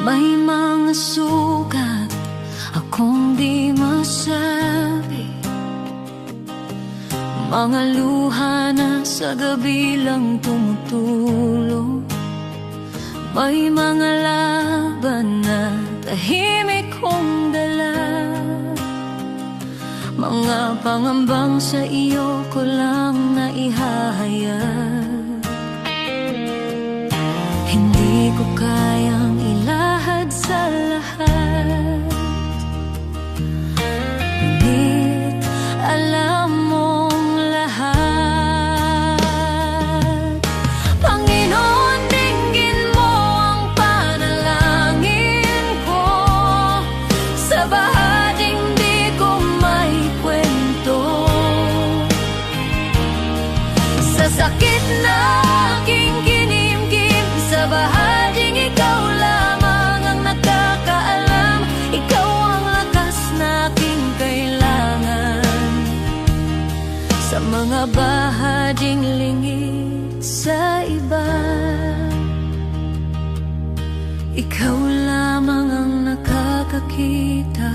May mga sugat akong di masabi, mga luha na sa gabi lang tumutulo. May mga laban na tahimik kong dala, mga pangambang sa iyo ko lang naihahayag. Hindi ko kayang ilahad sa lahat, ngunit alam mong lahat. Panginoon, dinggin mo ang panalangin ko, sa bahaging di ko maikwento, sa sakit na aking kinimkim, sa bahaging ikaw lamang ang nakakaalam. Ikaw ang lakas na aking kailangan, sa mga bahaging lingid sa iba. Ikaw lamang ang nakakakita.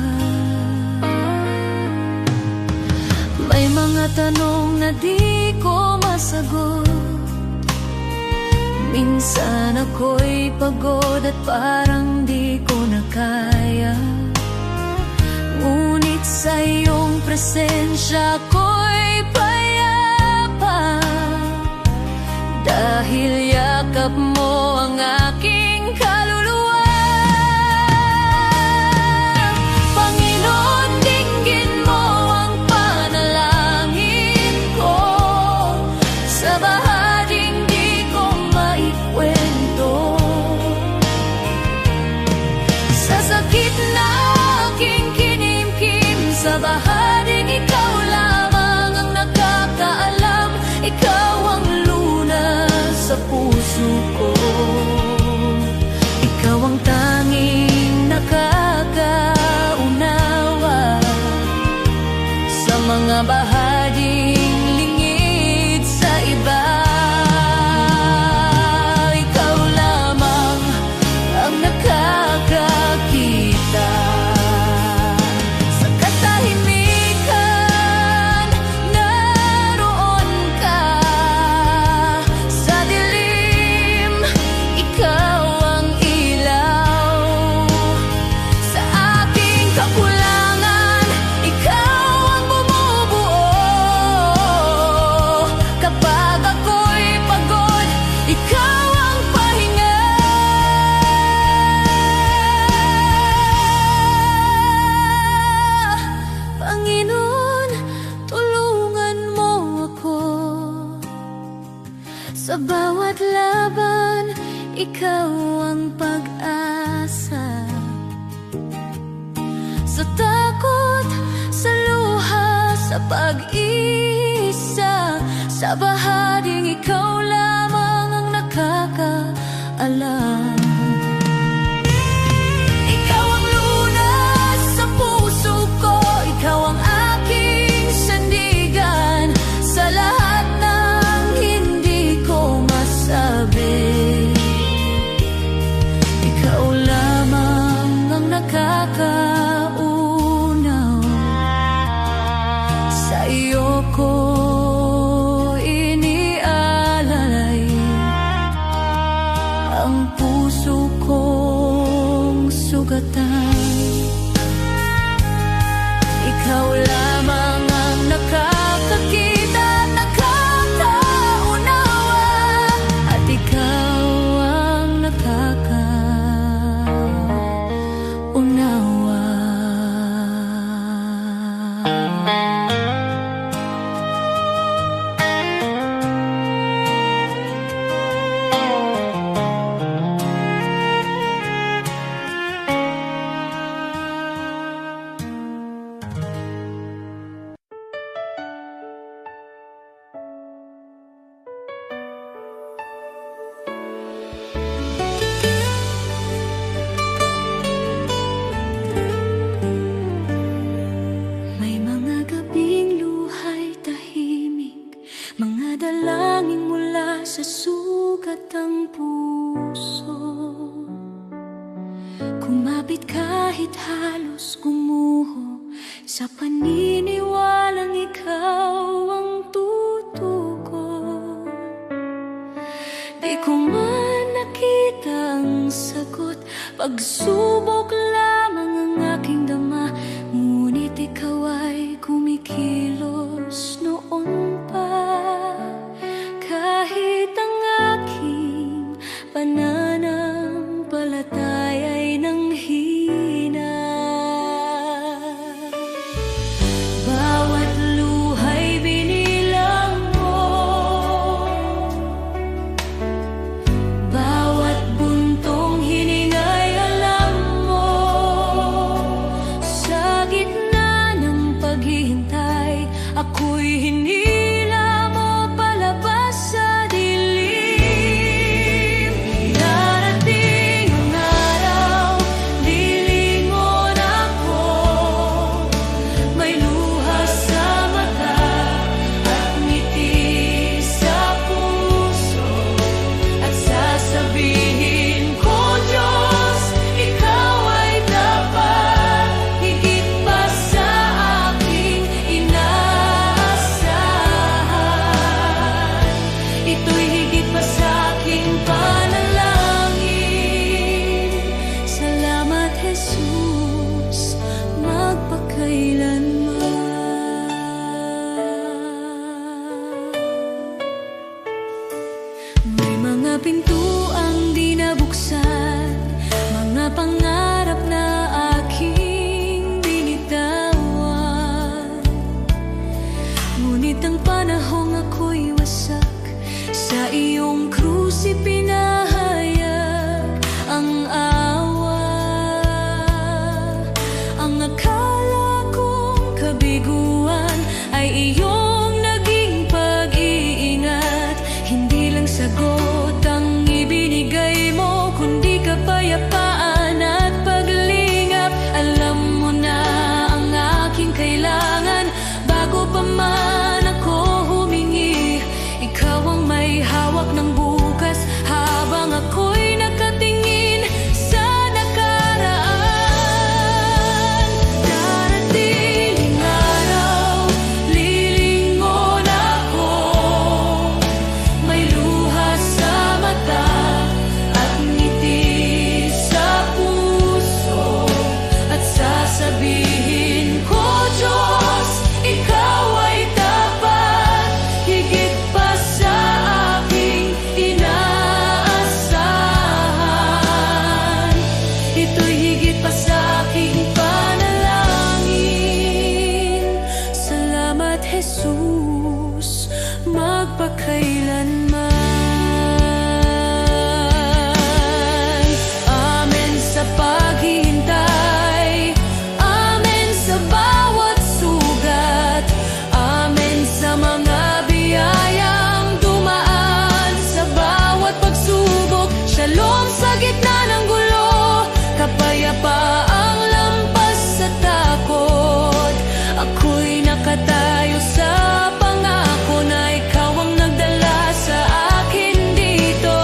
May mga tanong na di ko masagot, minsan ako'y pagod at parang di ko na kaya, ngunit sa iyong presensya ako'y payapa, dahil yakap mo ang aking kaluluwa. Panginoon, dinggin mo ang panalangin ko, sa bahaging di ko maikwento, sa sakit na aking kinimkim, sa bahaging ikaw lamang ang nakakaalam. Ikaw ang lunas sa puso ko, ikaw ang tanging nakakaunawa, sa mga bahaging lingid sa iba. Ikaw lamang ang nakakakita, sa katahimikan naroon ka, sa dilim ikaw ang ilaw, sa aking kakulangan ikaw ang bumubuo, kapag ako'y pagod ikaw ang pahinga. Panginoon, tulungan mo ako, sa bawat laban ikaw ang pag-asa, sa takot, sa luha, sa pag-isa, sa bahaging ikaw lamang ang nakakaalam. Ikaw ang lunas sa puso ko, ikaw ang aking sandigan, sa lahat ng hindi ko masabi. Ikaw lamang ang nakakaunaw, sa iyo ko inialalay ang puso kong sugatan. Ikaw lamang ang nakakakita, nakakaunawa, at ikaw ang nakakaunawa. Kumapit kahit halos gumuho, sa paniniwalang ikaw ang tutuko. Di ko man nakita ang sagot, pagsubok lamang ang aking dama. Ngunit ikaw ay kumikilos noon pa, kahit ang aking pananampalataya ay nanghina. Bawat luha'y binilang mo, bawat buntong hininga'y alam mo. Sa gitna ng paghihintay, ako'y hinila mo palabas sa dilim. Darating ang araw, lilingon ako, may luha sa mata at ngiti sa puso, at sasabihin ko, Diyos, ikaw ay dapat, higit pa sa aking inaasahan. Ito'y higit pa sa aking panalangin. Salamat, Jesus, magpakailanman. May mga pintuang di nabuksan, mga pangarap na aking binitawan. Ngunit ang panahong ako'y wasak, sa iyong krus ipinahayag ang awa. Ang akala kong kabiguan ay iyong naging pag-iingat. Hindi lang sagot ang ibinigay mo, kundi kapayapaan at paglingap. Alam mo na ang aking kailangan bago pa man ako humingi. Ikaw ang may hawak ng bukas habang ako'y nakatingin sa nakaraan. Darating ang araw, lilingon ako, may luha sa mata at ngiti sa puso, at sasabihin ko, Diyos, ikaw ay dapat, higit pa sa aking inaasahan. Ito'y higit pa sa aking panalangin. Salamat, Jesus, magpakailanman. Amen sa paghihintay, amen sa bawat sugat, amen sa mga biyayang dumaan sa bawat pagsubok. Shalom sa gitna ng gulo, kapayapaang lampas sa takot. Ako'y nakatayo sa pangako na ikaw ang nagdala sa akin dito.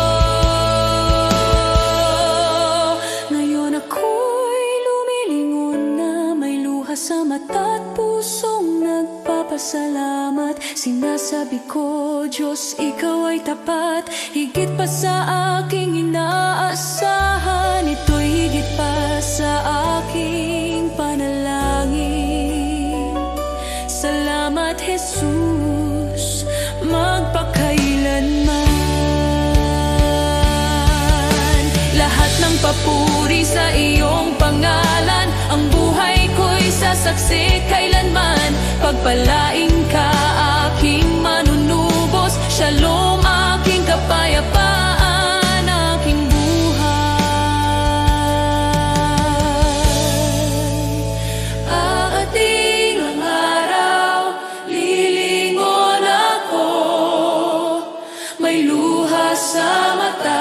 Ngayon ako'y lumilingon na, may luha sa mata at pusong nagpapasalamat. Sinasabi ko, Diyos, ikaw ay tapat, higit pa sa aking inaasahan. Ito'y higit pa sa aking panalangin. Salamat, Jesus, magpakailanman. Lahat ng papuri sa iyong pangalan, ang buhay ko'y sasaksi kailanman. Pagpalain ka, aking manunubos, shalom, aking kapayapaan, aking buhay. Aating ang araw, lilingon ako, may luha sa mata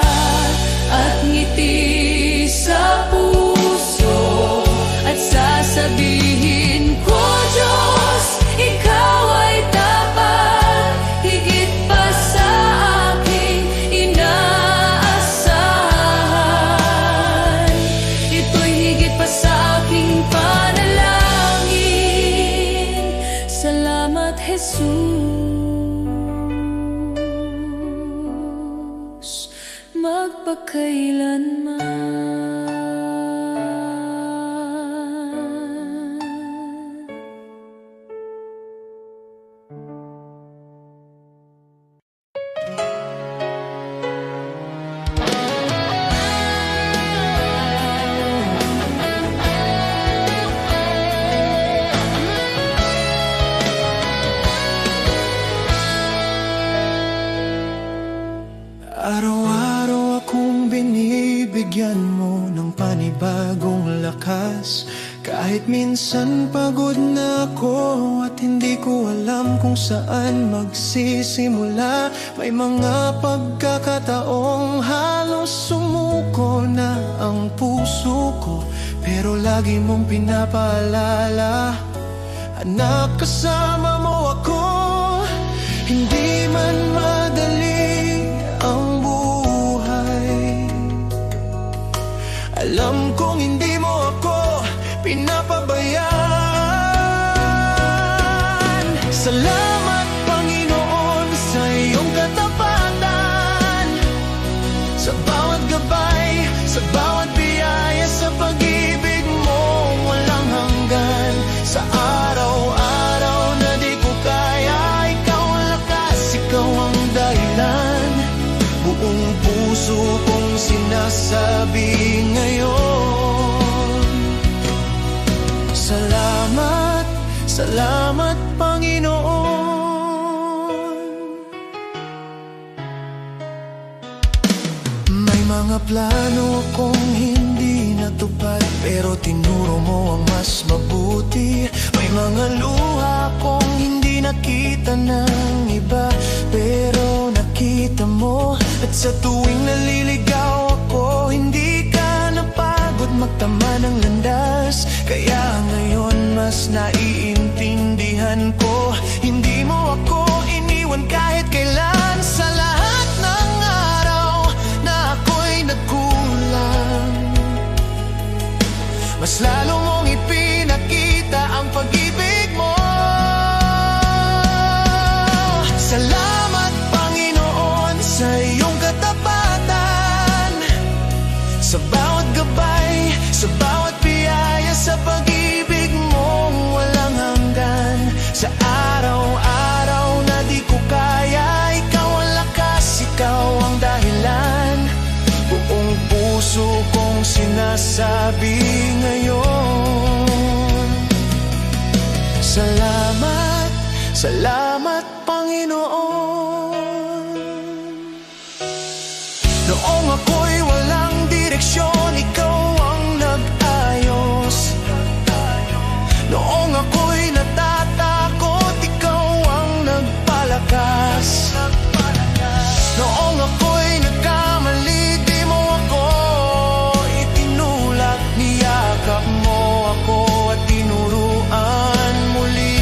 at ngiti sa puso, at sasabihin ko, Diyos, ikaw ay Araw-araw akong binibigyan mo ng panibagong lakas. Kahit minsan pagod na ako at hindi ko alam kung saan magsisimula. May mga pagkakataong halos sumuko na ang puso ko, pero lagi mong pinapaalala, anak, kasama mo ako. Hindi man madali ang buhay, alam kong hindi mo ako pinapabayaan. Salamat, Panginoon, sa iyong katapatan, sa bawat gabay, sa bawat biyaya, sa pag-ibig mo walang hanggan. Sa araw-araw na di ko kaya, ikaw ang lakas, ikaw ang dahilan. Buong puso kong sinasabi ngayon, salamat, salamat, Panginoon. May mga plano akong hindi natupad, pero tinuro mo ang mas mabuti. May mga luha akong hindi nakita ng iba, pero nakita mo. At sa tuwing naliligaw ako, hindi ka napagod magtama ng landas. Kaya ngayon mas naiintindihan ko, hindi mo ako iniwan kahit kailan. Sa lahat ng araw na ako'y nagkulang, mas lalo mong ipinakita ang pag-ibig mo. Salamat, Panginoon, sa iyong katapatan, sa bawat gabay, sa bawat biyaya, sa pag-ibig mo walang hanggan. Sa araw-araw na di ko kaya, ikaw ang lakas, ikaw ang dahilan. Buong puso kong sinasabi ngayon, salamat, salamat, Panginoon. Noong ako'y walang direksyon, ikaw ang nag-ayos. Noong ako'y natatakot, ikaw ang nagpalakas. Noong ako'y nagkamali, di mo ako itinulak. Niyakap mo ako at tinuruan muli.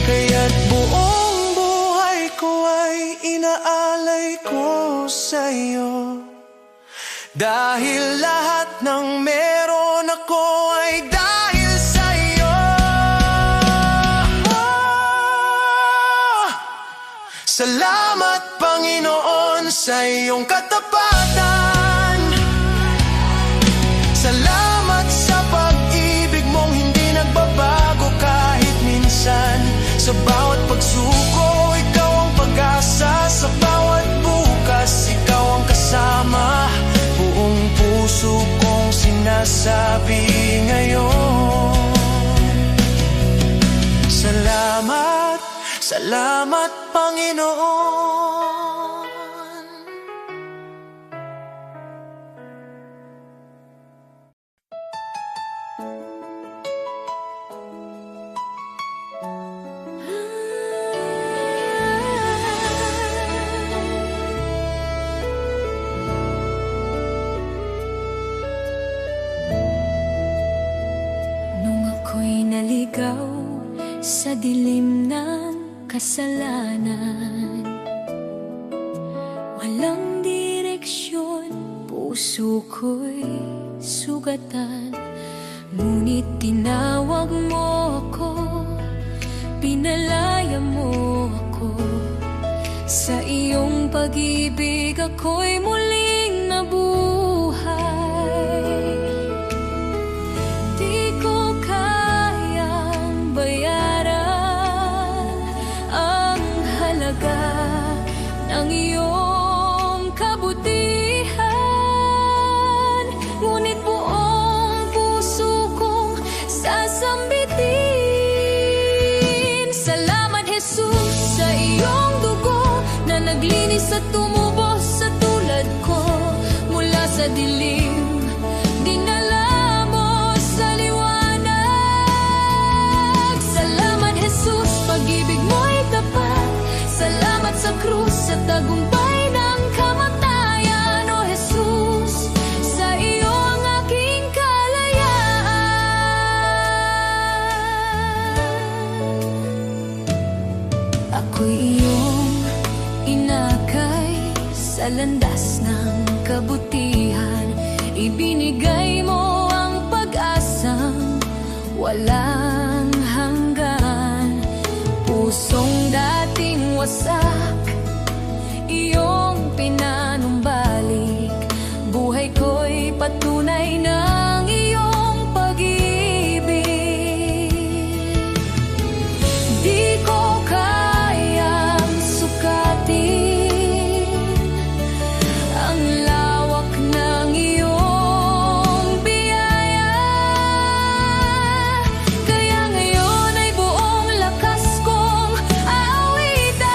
Kaya't buong buhay ko ay inaalay ko sa'yo, dahil lahat ng meron ako ay dahil sa'yo. Salamat, Panginoon, sa iyong katapatan. Salamat sa pag-ibig mong hindi nagbabago kahit minsan. Sa bawat pagsuko, ikaw ang pag-asa. Sa bawat bukas, ikaw ang kasama. Buong puso kong sinasabi ngayon, salamat, salamat, Panginoon. Naligaw sa dilim ng kasalanan, walang direksyon, puso ko'y sugatan. Ngunit tinawag mo ako, pinalaya mo ako. Sa iyong pag-ibig ako'y muling nabuhay. Di ko kayang bayaran ang halaga ng iyong kabutihan, ngunit buong puso kong sasambitin. Salamat, Jesus, sa iyong dugo na naglinis at tumubos sa tulad ko. Mula sa dilim, dinala mo sa liwanag. Salamat, Jesus, pag-ibig mo'y tapat. Salamat sa krus, sa tagumpay ng kamatayan. O Jesus, sa iyo ang aking kalayaan. Ako'y iyong inakay sa landas ng kabutihan. Ibinigay mo ang pag-asang walang hanggan. Pusong dating wasak, iyong pinanumbalik. Buhay ko'y patunay ng iyong pag-ibig. Di ko kayang sukatin ang lawak ng iyong biyaya. Kaya ngayon ay buong lakas kong aawitan.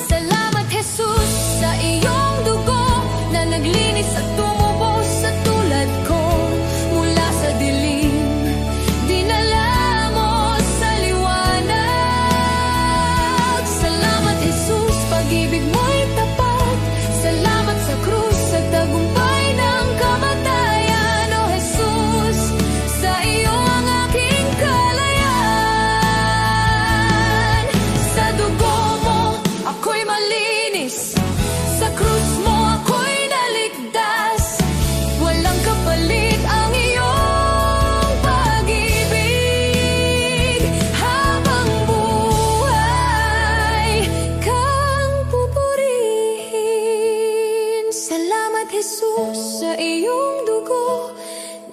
Salamat, Jesus, sa iyong dugo na naglinis at tumubos sa tulad ko. Mula sa dilim, dinala mo sa liwanag. Salamat, Jesus, pag-ibig mo'y tapat. Salamat sa krus, sa tagumpay ng kamatayan. O Jesus, sa iyo ang aking kalayaan. Sa dugo mo ako'y malinis, sa krus mo ako'y naligtas. Walang kapalit ang iyong pag-ibig. Habang buhay kang pupurihin. Salamat, Jesus, sa iyong dugo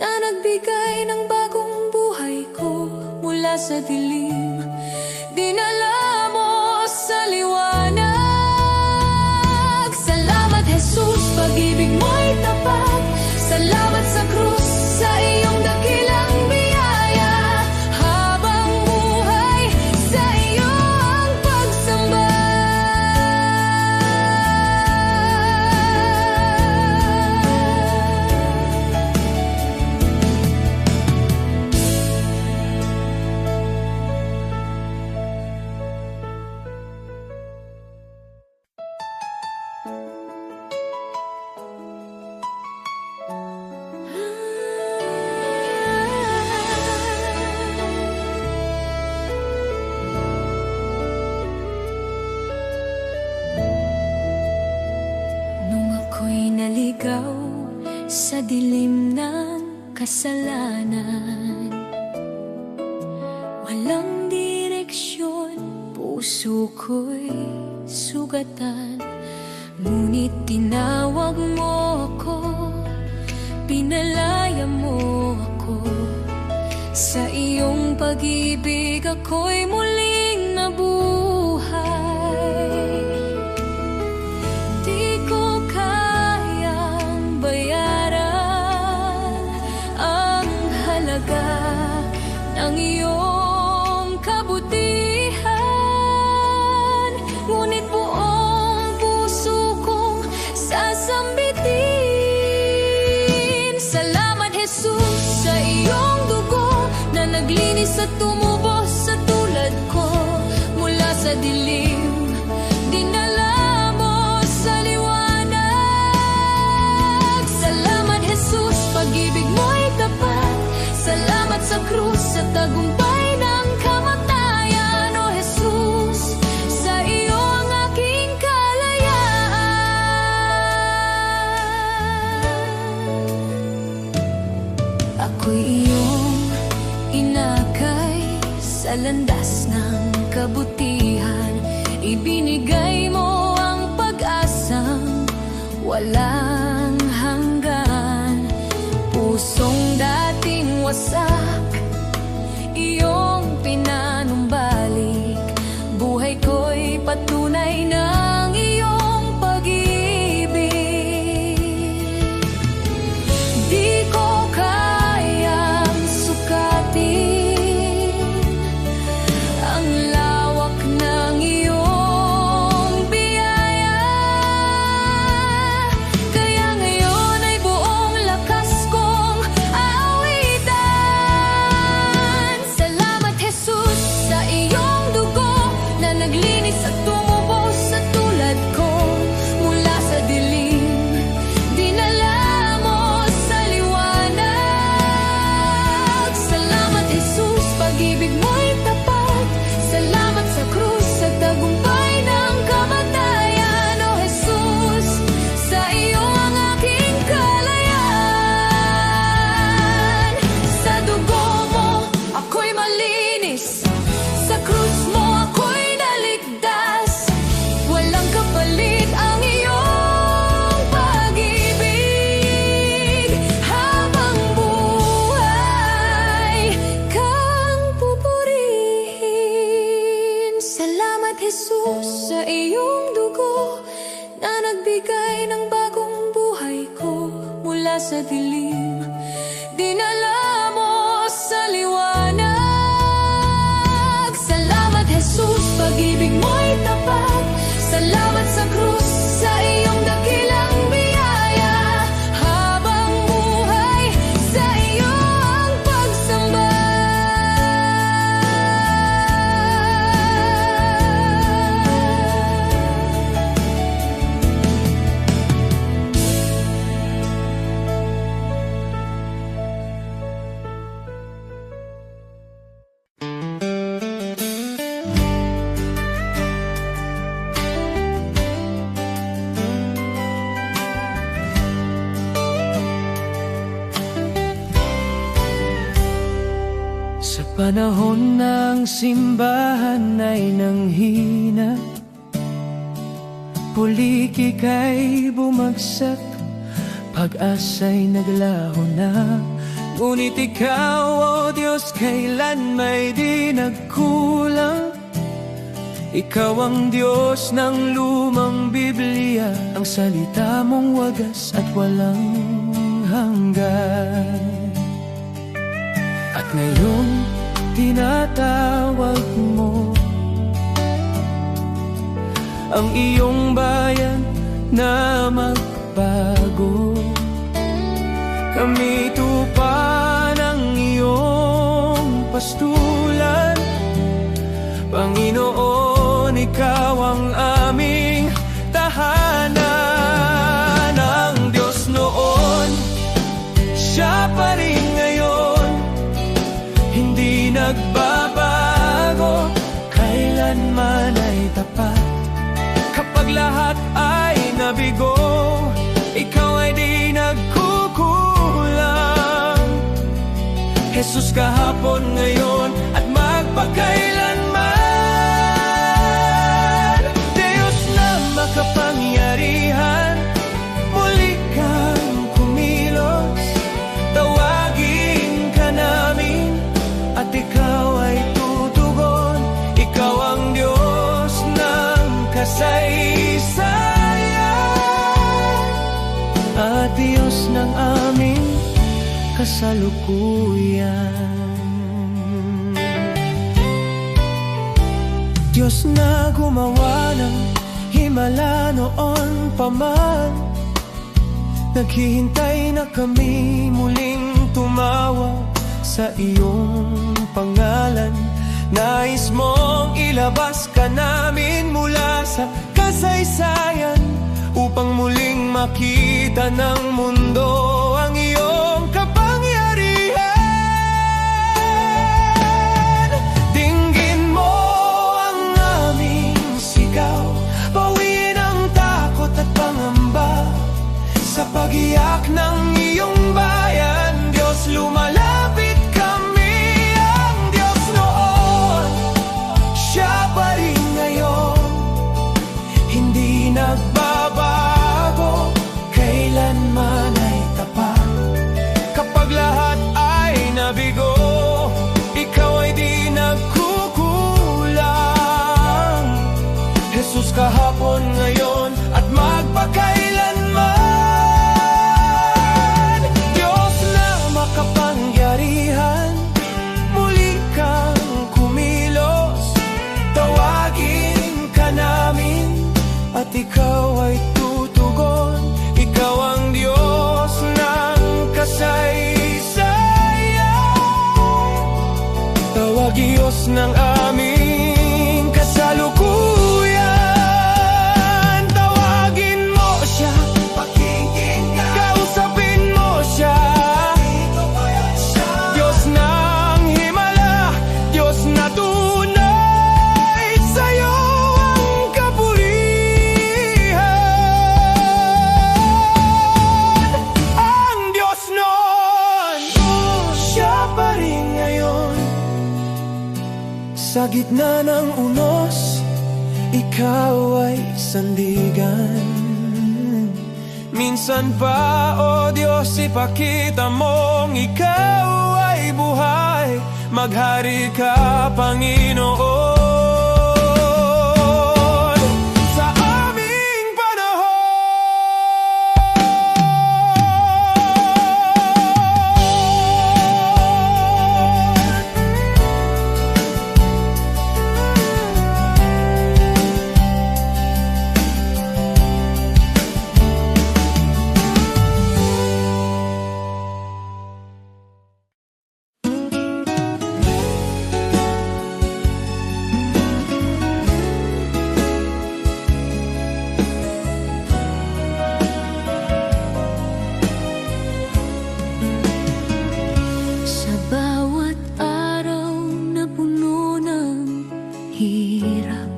na nagbigay ng bagong buhay ko. Mula sa dilim, dinala mo sa liwanag. Salamat, Jesus, pag-ibig mo'y tapat. Salamat sa krus, sa iyong dakilang biyaya. Habang buhay, sa iyo ang pagsamba. Nung ako'y naligaw sa dilim ng kasalanan, walang direksyon, puso ko'y sugatan. Ngunit tinawag mo ako, pinalaya mo ako. Sa iyong pag-ibig ako'y muling nabuhay. Di ko kayang bayaran ang halaga ng iyong kabutihan, ngunit buong puso kong sasambitin. Salamat, Jesus, sa iyong dugo na naglinis at tumubos sa tulad ko. Mula sa dilim, dinala mo sa liwanag. Salamat, Jesus, pag-ibig mo'y tapat. Salamat sa krus, sa tagumpay ng kamatayan. O Jesus, sa iyo ang aking kalayaan. Ako'y iyong inakay sa landas ng kabutihan. Ibinigay mo ang pag-asang walang hanggan. Pusong dating wasak, iyong pinanumbalik. Buhay ko'y patunay ng iyong pag-ibig. Di ko kayang sukatin ang lawak ng iyong biyaya. Kaya ngayon ay buong lakas kong awitan. Salamat Jesus sa iyong dugo na naglinis at tumubos sa tulad ko mula sa dilim. Dinala mo sa liwanag. Salamat Jesus, pag-ibig mo'y tapat. Salamat sa krus sa tagumpay ng kamatayan. O Jesus, sa iyo ang aking kalayaan. Sa dugo mo ako'y malinis, sa krus mo ako'y naligtas. Walang kapalit ang iyong pag-ibig. Habang buhay kang pupurihin. Salamat Jesus sa iyong dugo na nagbigay ng bagong buhay ko mula sa dilim. Dinala mo sa liwanag. Salamat Jesus, pag-ibig mo'y tapat. Salamat sa krus, sa iyong dakilang biyaya. Habang buhay sa iyong pagsamba. Sa panahon ng simbahan ay nanghina, pulikik ay bumagsak, pag-asa'y naglaho na. Ngunit ikaw, o Diyos, kailan may di nagkulang. Ikaw ang Diyos ng lumang Biblia, ang salita mong wagas at walang hanggan. At ngayon, tinatawag mo ang iyong bayan na magbago. Kami tupa ng iyong pastulan. Panginoon, ikaw ang aming tahanan. Ang Diyos noon, siya pa rin ngayon, hindi nagbabago, kailanman ay tapat. Kapag lahat ay nabigo, ikaw ay di nagkukulang. Jesus, kahapon, ngayon at magpakailanman. Diyos na makapangyarihan, muli kang kumilos. Tawagin ka namin at ikaw ay tutugon. Ikaw ang Diyos ng kasaysayan at Diyos ng aming kasalukuyan. Diyos na gumawa ng himala noon pa man, naghihintay na kami muling tumawag sa iyong pangalan. Nais mong ilabas ka namin mula sa kasaysayan, upang muling makita ng mundo ang iyong kapangyarihan. Dinggin mo ang aming sigaw, bawiin ang takot at pangamba. Sa pag-iyak ng iyong bayan, Diyos, lumalapit kami. Ang Diyos noon, siya pa rin ngayon, Diyos ng aming kasalukuyan. Tawagin mo siya, pakinggan, kausapin mo siya. Diyos ng himala, Diyos na tunay, sa'yo ang kapurihan. Ang Diyos noon, siya pa rin ngayon. Sa gitna ng unos, ikaw ay sandigan. Minsan pa, O Diyos, ipakita mong ikaw ay buhay. Maghari ka, Panginoon, sa aming panahon. Sa bawat araw na puno ng hirap,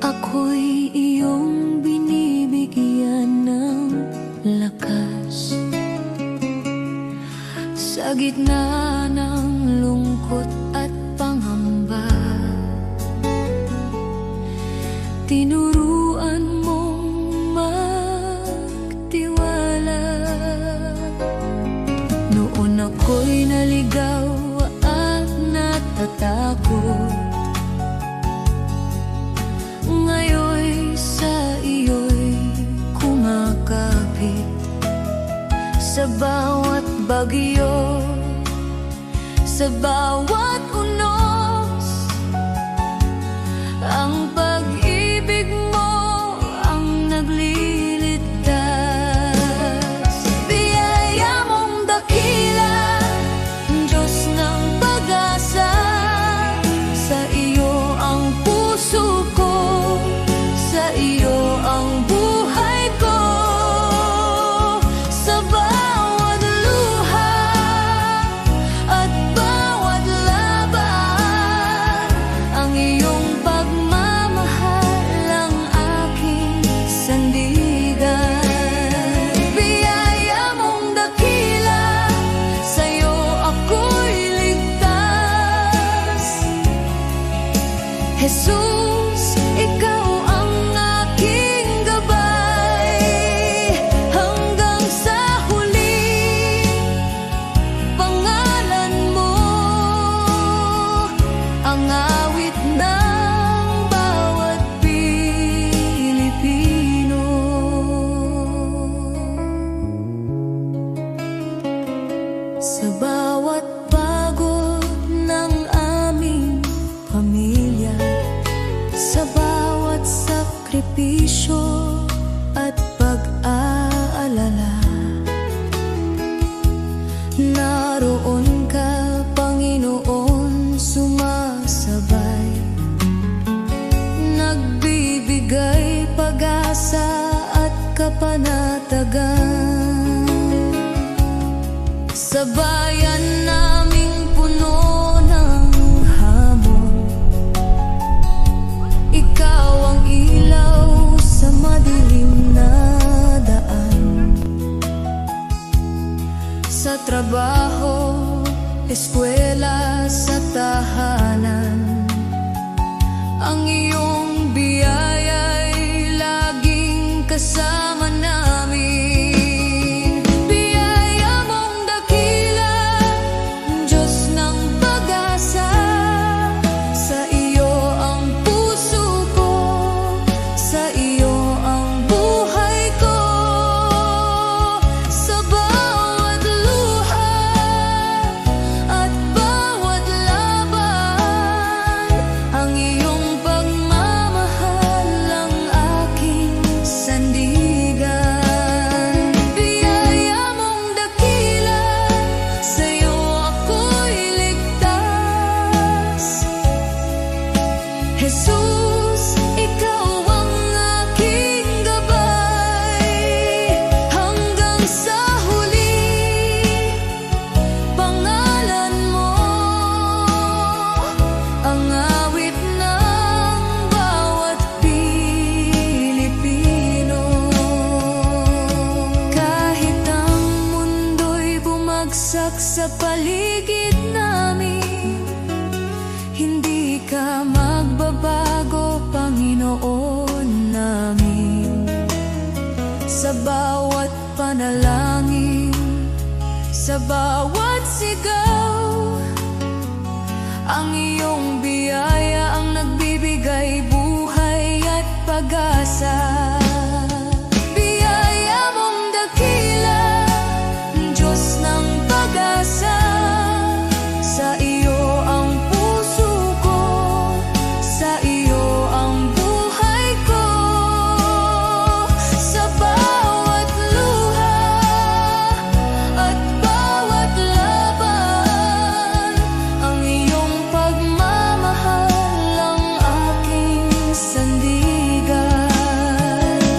ako'y iyong binibigyan ng lakas. Sa gitna ng lungkot at pangamba, tinuruan mong magtiwala. Noon ako'y naligaw at natatakot, ngayon'y sa iyo'y kumakapit. Sa bawat bagyo, sa bawat unos, ang pag-ibig mo ang nagliligtas. Biyaya mong dakila, Diyos ng pag-asa, sa iyo ang puso ko, sa iyo ang buhay ko. Sa bawat luha at bawat laban, ang iyong pagmamahal ang aking sandigan. Biyaya mong dakila, sa'yo ako'y ligtas. Jesus, ikaw ang aking gabay, hanggang sa huli, pangalan mo ang awit ng bawat Pilipino. Sa bawat pagod ng aming pamilya, sa bawat sakripisyo at pag-aalala, naroon ka, Panginoon, sumasabay, nagbibigay pag-asa at kapanatagan. Sa bayan naming puno ng hamon, ikaw ang ilaw sa madilim na daan. Sa trabaho, eskwela, sa tahanan, ang iyong biyaya'y laging kasama namin. Biyaya mong dakila, Diyos ng pag-asa, sa iyo ang puso ko, sa iyo ang buhay ko. Sa bawat luha at bawat laban, ang iyong pagmamahal ang aking sandigan. bumagsak sa paligid namin. Hindi ka magbabago, Panginoon namin. Sa bawat panalangin, sa bawat sigaw, ang iyong biyaya ang nagbibigay buhay at pag-asa. Biyaya mong dakila, Diyos ng pag-asa. Sa iyo ang puso ko, sa iyo ang buhay ko. Sa bawat luha at bawat laban, ang iyong pagmamahal ang aking sandigan.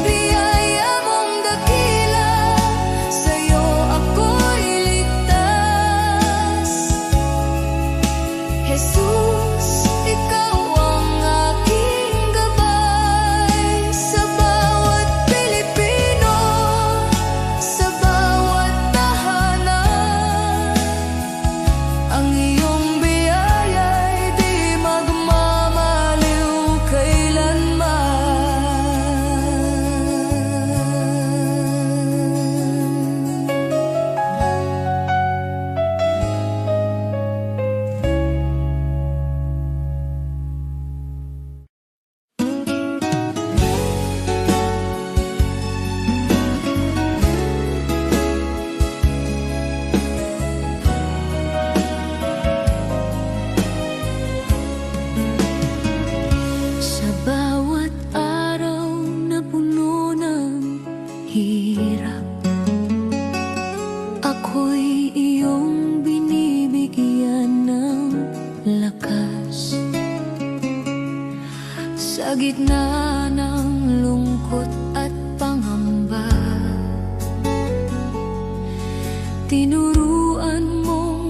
Biyaya mong dakila, sa iyo ako'y ligtas. Jesus, ikaw ang aking gabay. Sa bawat Pilipino, sa bawat tahanan, ang iyong biyaya'y di magmamaliw kailanman. Sa bawat araw na puno ng hirap, ako'y iyong binibigyan ng lakas. Sa gitna ng lungkot at pangamba, tinuruan mong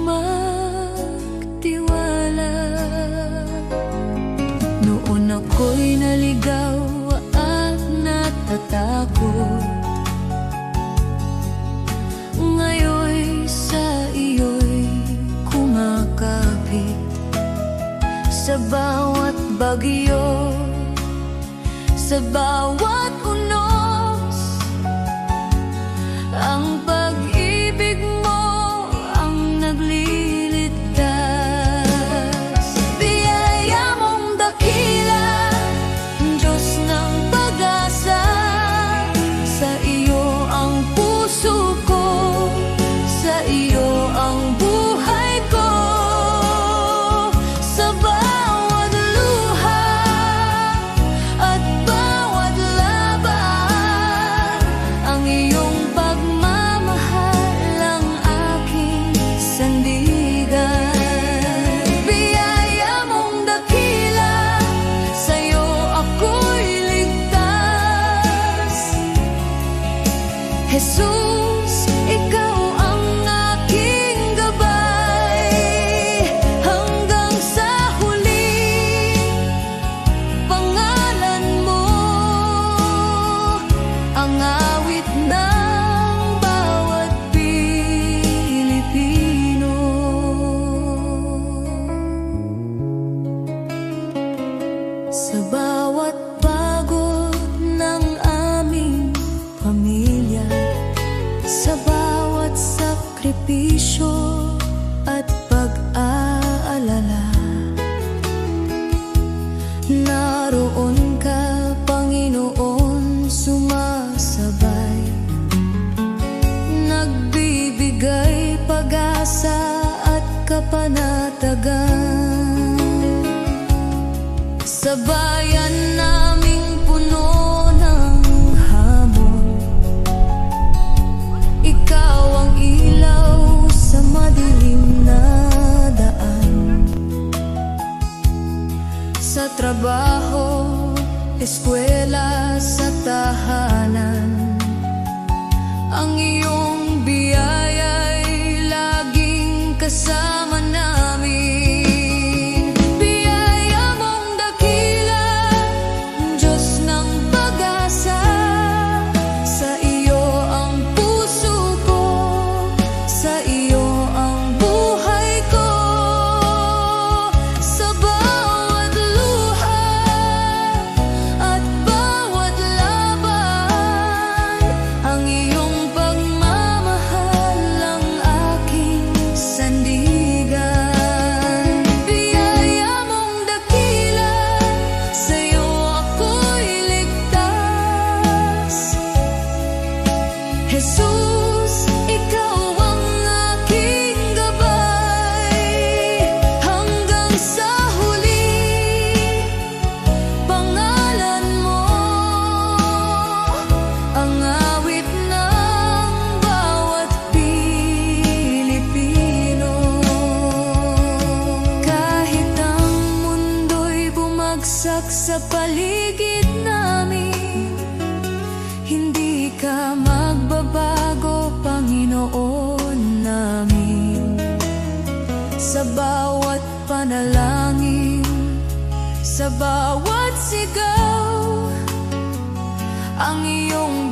magtiwala. Noon ako'y naligaw at natatakot, ngayon'y sa iyo'y kumakapit. Sa bawat bagyo, sa bawat unos, ang pag-ibig mo ang nagliligtas. Biyaya mong dakila, Diyos ng pag-asa. Sa iyo ang puso ko, sa iyo ang buhay ko. Sa bawat luha at bawat laban, ang iyong pagmamahal ang aking sandigan. Biyaya mong dakila, sa iyo ako'y ligtas. Jesus, ikaw ang aking gabay. Hanggang sa huli, pangalan mo ang awit ng bawat Pilipino. Sa bawat pagod ng aming pamilya, sa bawat sakripisyo at pag-aalala, naroon ka, Panginoon, sumasabay, nagbibigay pag-asa at kapanatagan. Sa bayan naming puno ng hamon, ikaw ang ilaw sa madilim na daan. Sa trabaho, eskwela, sa tahanan, ang iyong biyaya'y laging kasama namin. Biyaya mong dakila, Diyos ng pag-asa. Sa iyo ang puso ko, sa iyo namin. Sa bawat panalangin, sa bawat sigaw, ang iyong